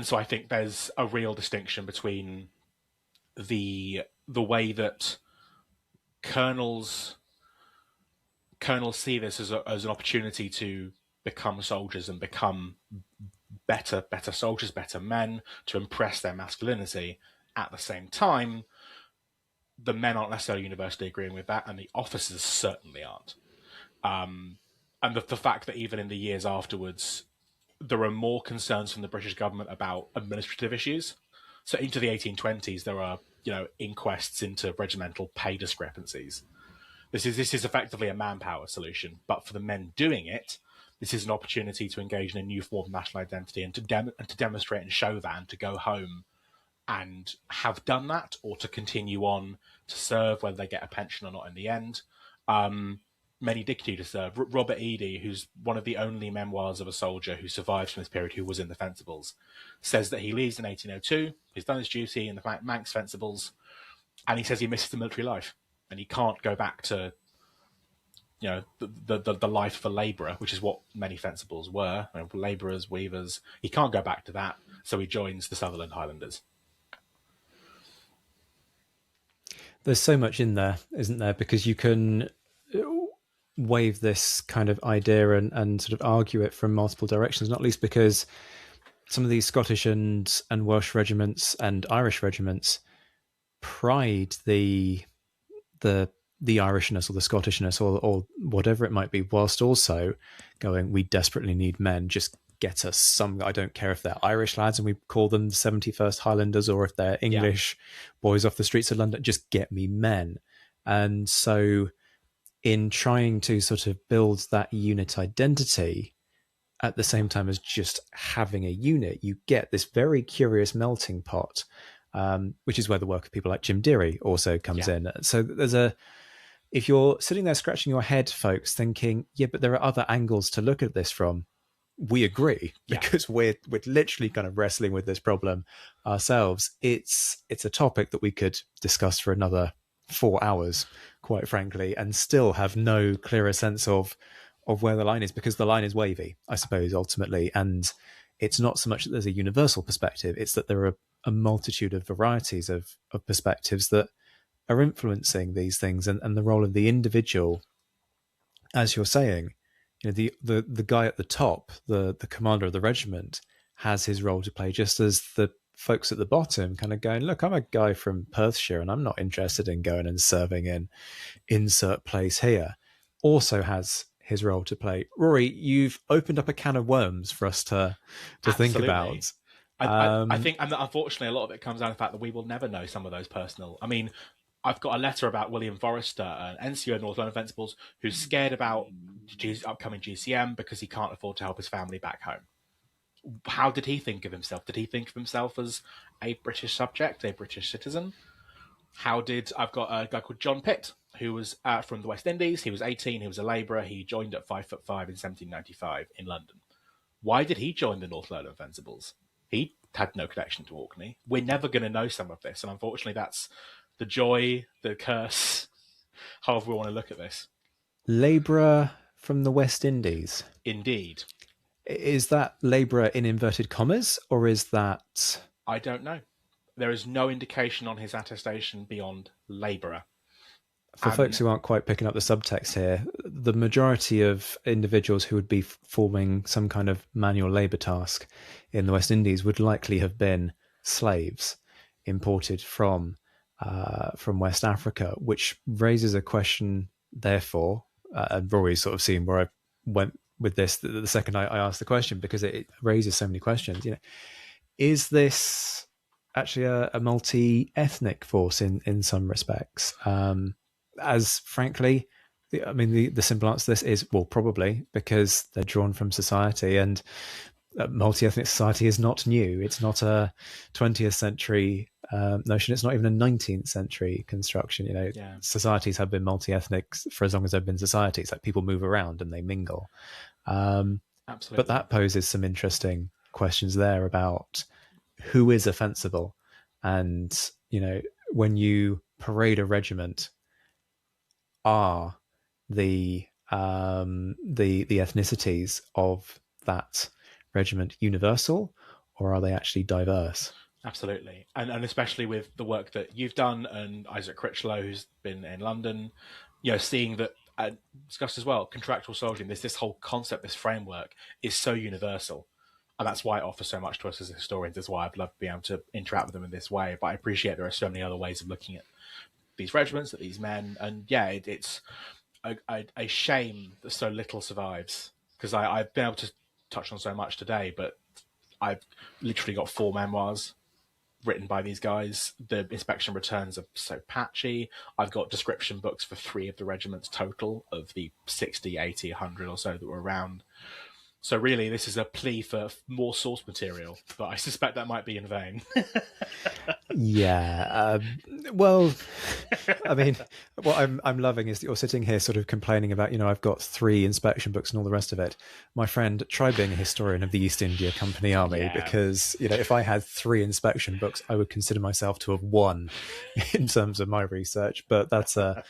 so I think there's a real distinction between the way that colonels see this as an opportunity to become soldiers and become better soldiers, better men, to impress their masculinity. At the same time, the men aren't necessarily universally agreeing with that, and the officers certainly aren't. And the fact that even in the years afterwards, there are more concerns from the British government about administrative issues. So into the 1820s, there are inquests into regimental pay discrepancies. This is effectively a manpower solution, but for the men doing it, this is an opportunity to engage in a new form of national identity and to demonstrate and show that, and to go home and have done that, or to continue on to serve, whether they get a pension or not in the end. Many did continue to serve. Robert Eady, who's one of the only memoirs of a soldier who survived from this period, who was in the Fencibles, says that he leaves in 1802, he's done his duty in the Manx Fencibles, and he says he misses the military life, and he can't go back to the life of a labourer, which is what many Fencibles were, labourers, weavers. He can't go back to that, so he joins the Sutherland Highlanders. There's so much in there, isn't there? Because you can wave this kind of idea and sort of argue it from multiple directions, not least because some of these Scottish and Welsh regiments and Irish regiments pride the Irishness or the Scottishness or whatever it might be, whilst also going, we desperately need men, just get us some. I don't care if they're Irish lads and we call them the 71st Highlanders, or if they're English boys off the streets of London, just get me men. And so in trying to sort of build that unit identity at the same time as just having a unit, you get this very curious melting pot, which is where the work of people like Jim Deary also comes in. So if you're sitting there scratching your head, folks, thinking, yeah, but there are other angles to look at this from, we agree, because we're literally kind of wrestling with this problem ourselves. It's a topic that we could discuss for another 4 hours, quite frankly, and still have no clearer sense of where the line is, because the line is wavy, I suppose, ultimately. And it's not so much that there's a universal perspective, it's that there are a multitude of varieties of perspectives that are influencing these things, and the role of the individual, as you're saying, you know, the guy at the top, the commander of the regiment, has his role to play, just as the folks at the bottom kind of going, look, I'm a guy from Perthshire and I'm not interested in going and serving in insert place here, also has his role to play. Rory, you've opened up a can of worms for us to think about. I think, and unfortunately, a lot of it comes down to the fact that we will never know some of those personal. I mean, I've got a letter about William Forrester, an NCO in North London Fencibles, who's scared about upcoming GCM because he can't afford to help his family back home. How did he think of himself? Did he think of himself as a British subject, a British citizen? I've got a guy called John Pitt, who was from the West Indies. He was 18, he was a labourer. He joined at 5'5" in 1795 in London. Why did he join the North Lowland Fencibles? He had no connection to Orkney. We're never going to know some of this, and unfortunately that's the joy, the curse, however we want to look at this. Labourer from the West Indies. Indeed. Is that labourer in inverted commas, or is that... I don't know. There is no indication on his attestation beyond labourer. For folks who aren't quite picking up the subtext here, the majority of individuals who would be forming some kind of manual labour task in the West Indies would likely have been slaves imported from West Africa, which raises a question, therefore, and Rory's sort of seen where I went with this the second I asked the question, because it raises so many questions. You know, is this actually a multi-ethnic force in some respects? As frankly, I mean, the simple answer to this is, well, probably, because they're drawn from society, and multi-ethnic society is not new. It's not a 20th century notion. It's not even a 19th century construction. You know, societies have been multi-ethnic for as long as there have been societies. Like, people move around and they mingle. Absolutely. But that poses some interesting questions there about who is a Fencible, and, you know, when you parade a regiment, are the ethnicities of that regiment universal, or are they actually diverse? Absolutely. And especially with the work that you've done, and Isaac Critchlow, who's been in London, you know, seeing that, discussed as well, contractual soldiering, this whole concept, this framework is so universal. And that's why it offers so much to us as historians. That's why I'd love to be able to interact with them in this way. But I appreciate there are so many other ways of looking at these regiments, at these men. And yeah, it's a shame that so little survives, because I've been able to touch on so much today, but I've literally got 4 memoirs written by these guys. The inspection returns are so patchy. I've got description books for 3 of the regiments total of the 60, 80, 100 or so that were around. So really, this is a plea for more source material, but I suspect that might be in vain. Yeah. Well, I mean, what I'm loving is that you're sitting here sort of complaining about, you know, I've got 3 inspection books and all the rest of it. My friend, try being a historian of the East India Company Army, because, you know, if I had 3 inspection books, I would consider myself to have won in terms of my research. But that's a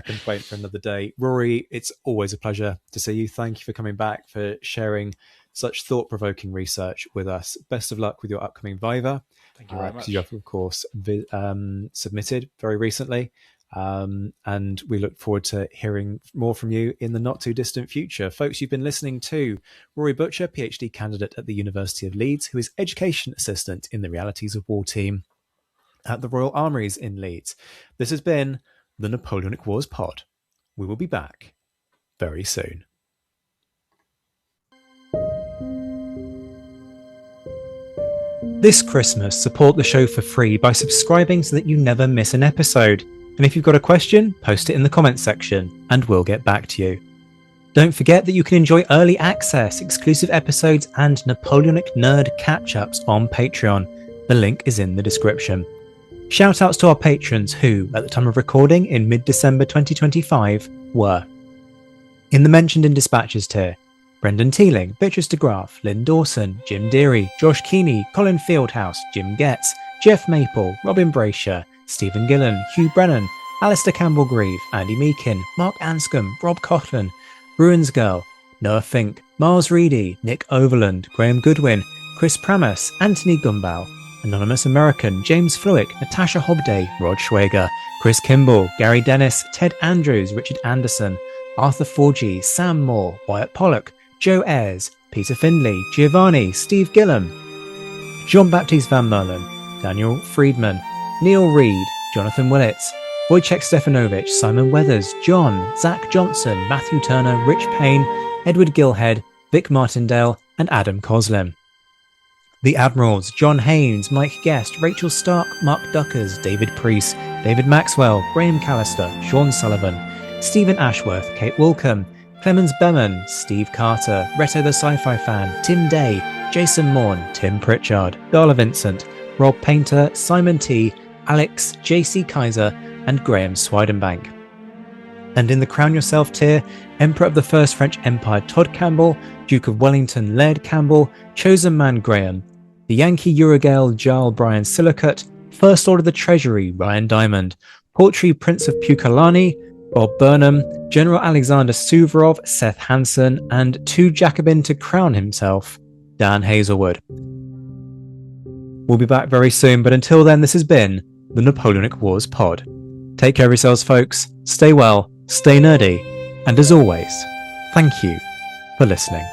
complaint for another day. Rory, it's always a pleasure to see you. Thank you for coming back, for sharing such thought-provoking research with us. Best of luck with your upcoming Viva. Thank you very much. You have, of course, submitted very recently, and we look forward to hearing more from you in the not-too-distant future. Folks, you've been listening to Rory Butcher, PhD candidate at the University of Leeds, who is Education Assistant in the Realities of War team at the Royal Armouries in Leeds. This has been the Napoleonic Wars Pod. We will be back very soon. This Christmas, support the show for free by subscribing so that you never miss an episode. And if you've got a question, post it in the comments section and we'll get back to you. Don't forget that you can enjoy early access, exclusive episodes and Napoleonic nerd catch-ups on Patreon. The link is in the description. Shoutouts to our patrons who, at the time of recording in mid-December 2025, were in the mentioned in dispatches tier: Brendan Teeling, Beatrice DeGraff, Lynn Dawson, Jim Deary, Josh Keeney, Colin Fieldhouse, Jim Getz, Jeff Maple, Robin Brasher, Stephen Gillen, Hugh Brennan, Alistair Campbell-Grieve, Andy Meakin, Mark Anscombe, Rob Coughlin, Bruins Girl, Noah Fink, Miles Reedy, Nick Overland, Graham Goodwin, Chris Pramas, Anthony Gumbau, Anonymous American, James Fluick, Natasha Hobday, Rod Schwager, Chris Kimball, Gary Dennis, Ted Andrews, Richard Anderson, Arthur Forgy, Sam Moore, Wyatt Pollock, Joe Ayres, Peter Findlay, Giovanni, Steve Gillam, Jean-Baptiste Van Merlen, Daniel Friedman, Neil Reed, Jonathan Willits, Wojciech Stefanovic, Simon Weathers, John, Zach Johnson, Matthew Turner, Rich Payne, Edward Gilhead, Vic Martindale, and Adam Coslin. The Admirals: John Haynes, Mike Guest, Rachel Stark, Mark Duckers, David Priest, David Maxwell, Graham Callister, Sean Sullivan, Stephen Ashworth, Kate Wilcombe, Clemens Beman, Steve Carter, Reto the Sci-Fi Fan, Tim Day, Jason Morn, Tim Pritchard, Darla Vincent, Rob Painter, Simon T, Alex, JC Kaiser, and Graham Swidenbank. And in the Crown Yourself tier, Emperor of the First French Empire Todd Campbell, Duke of Wellington Laird Campbell, Chosen Man Graham, the Yankee Eurogale Jarl Brian Silicate, First Lord of the Treasury Ryan Diamond, Portree Prince of Pukalani, Bob Burnham, General Alexander Suvorov, Seth Hansen, and too Jacobin to crown himself, Dan Hazelwood. We'll be back very soon, but until then, this has been the Napoleonic Wars Pod. Take care of yourselves, folks. Stay well, stay nerdy, and as always, thank you for listening.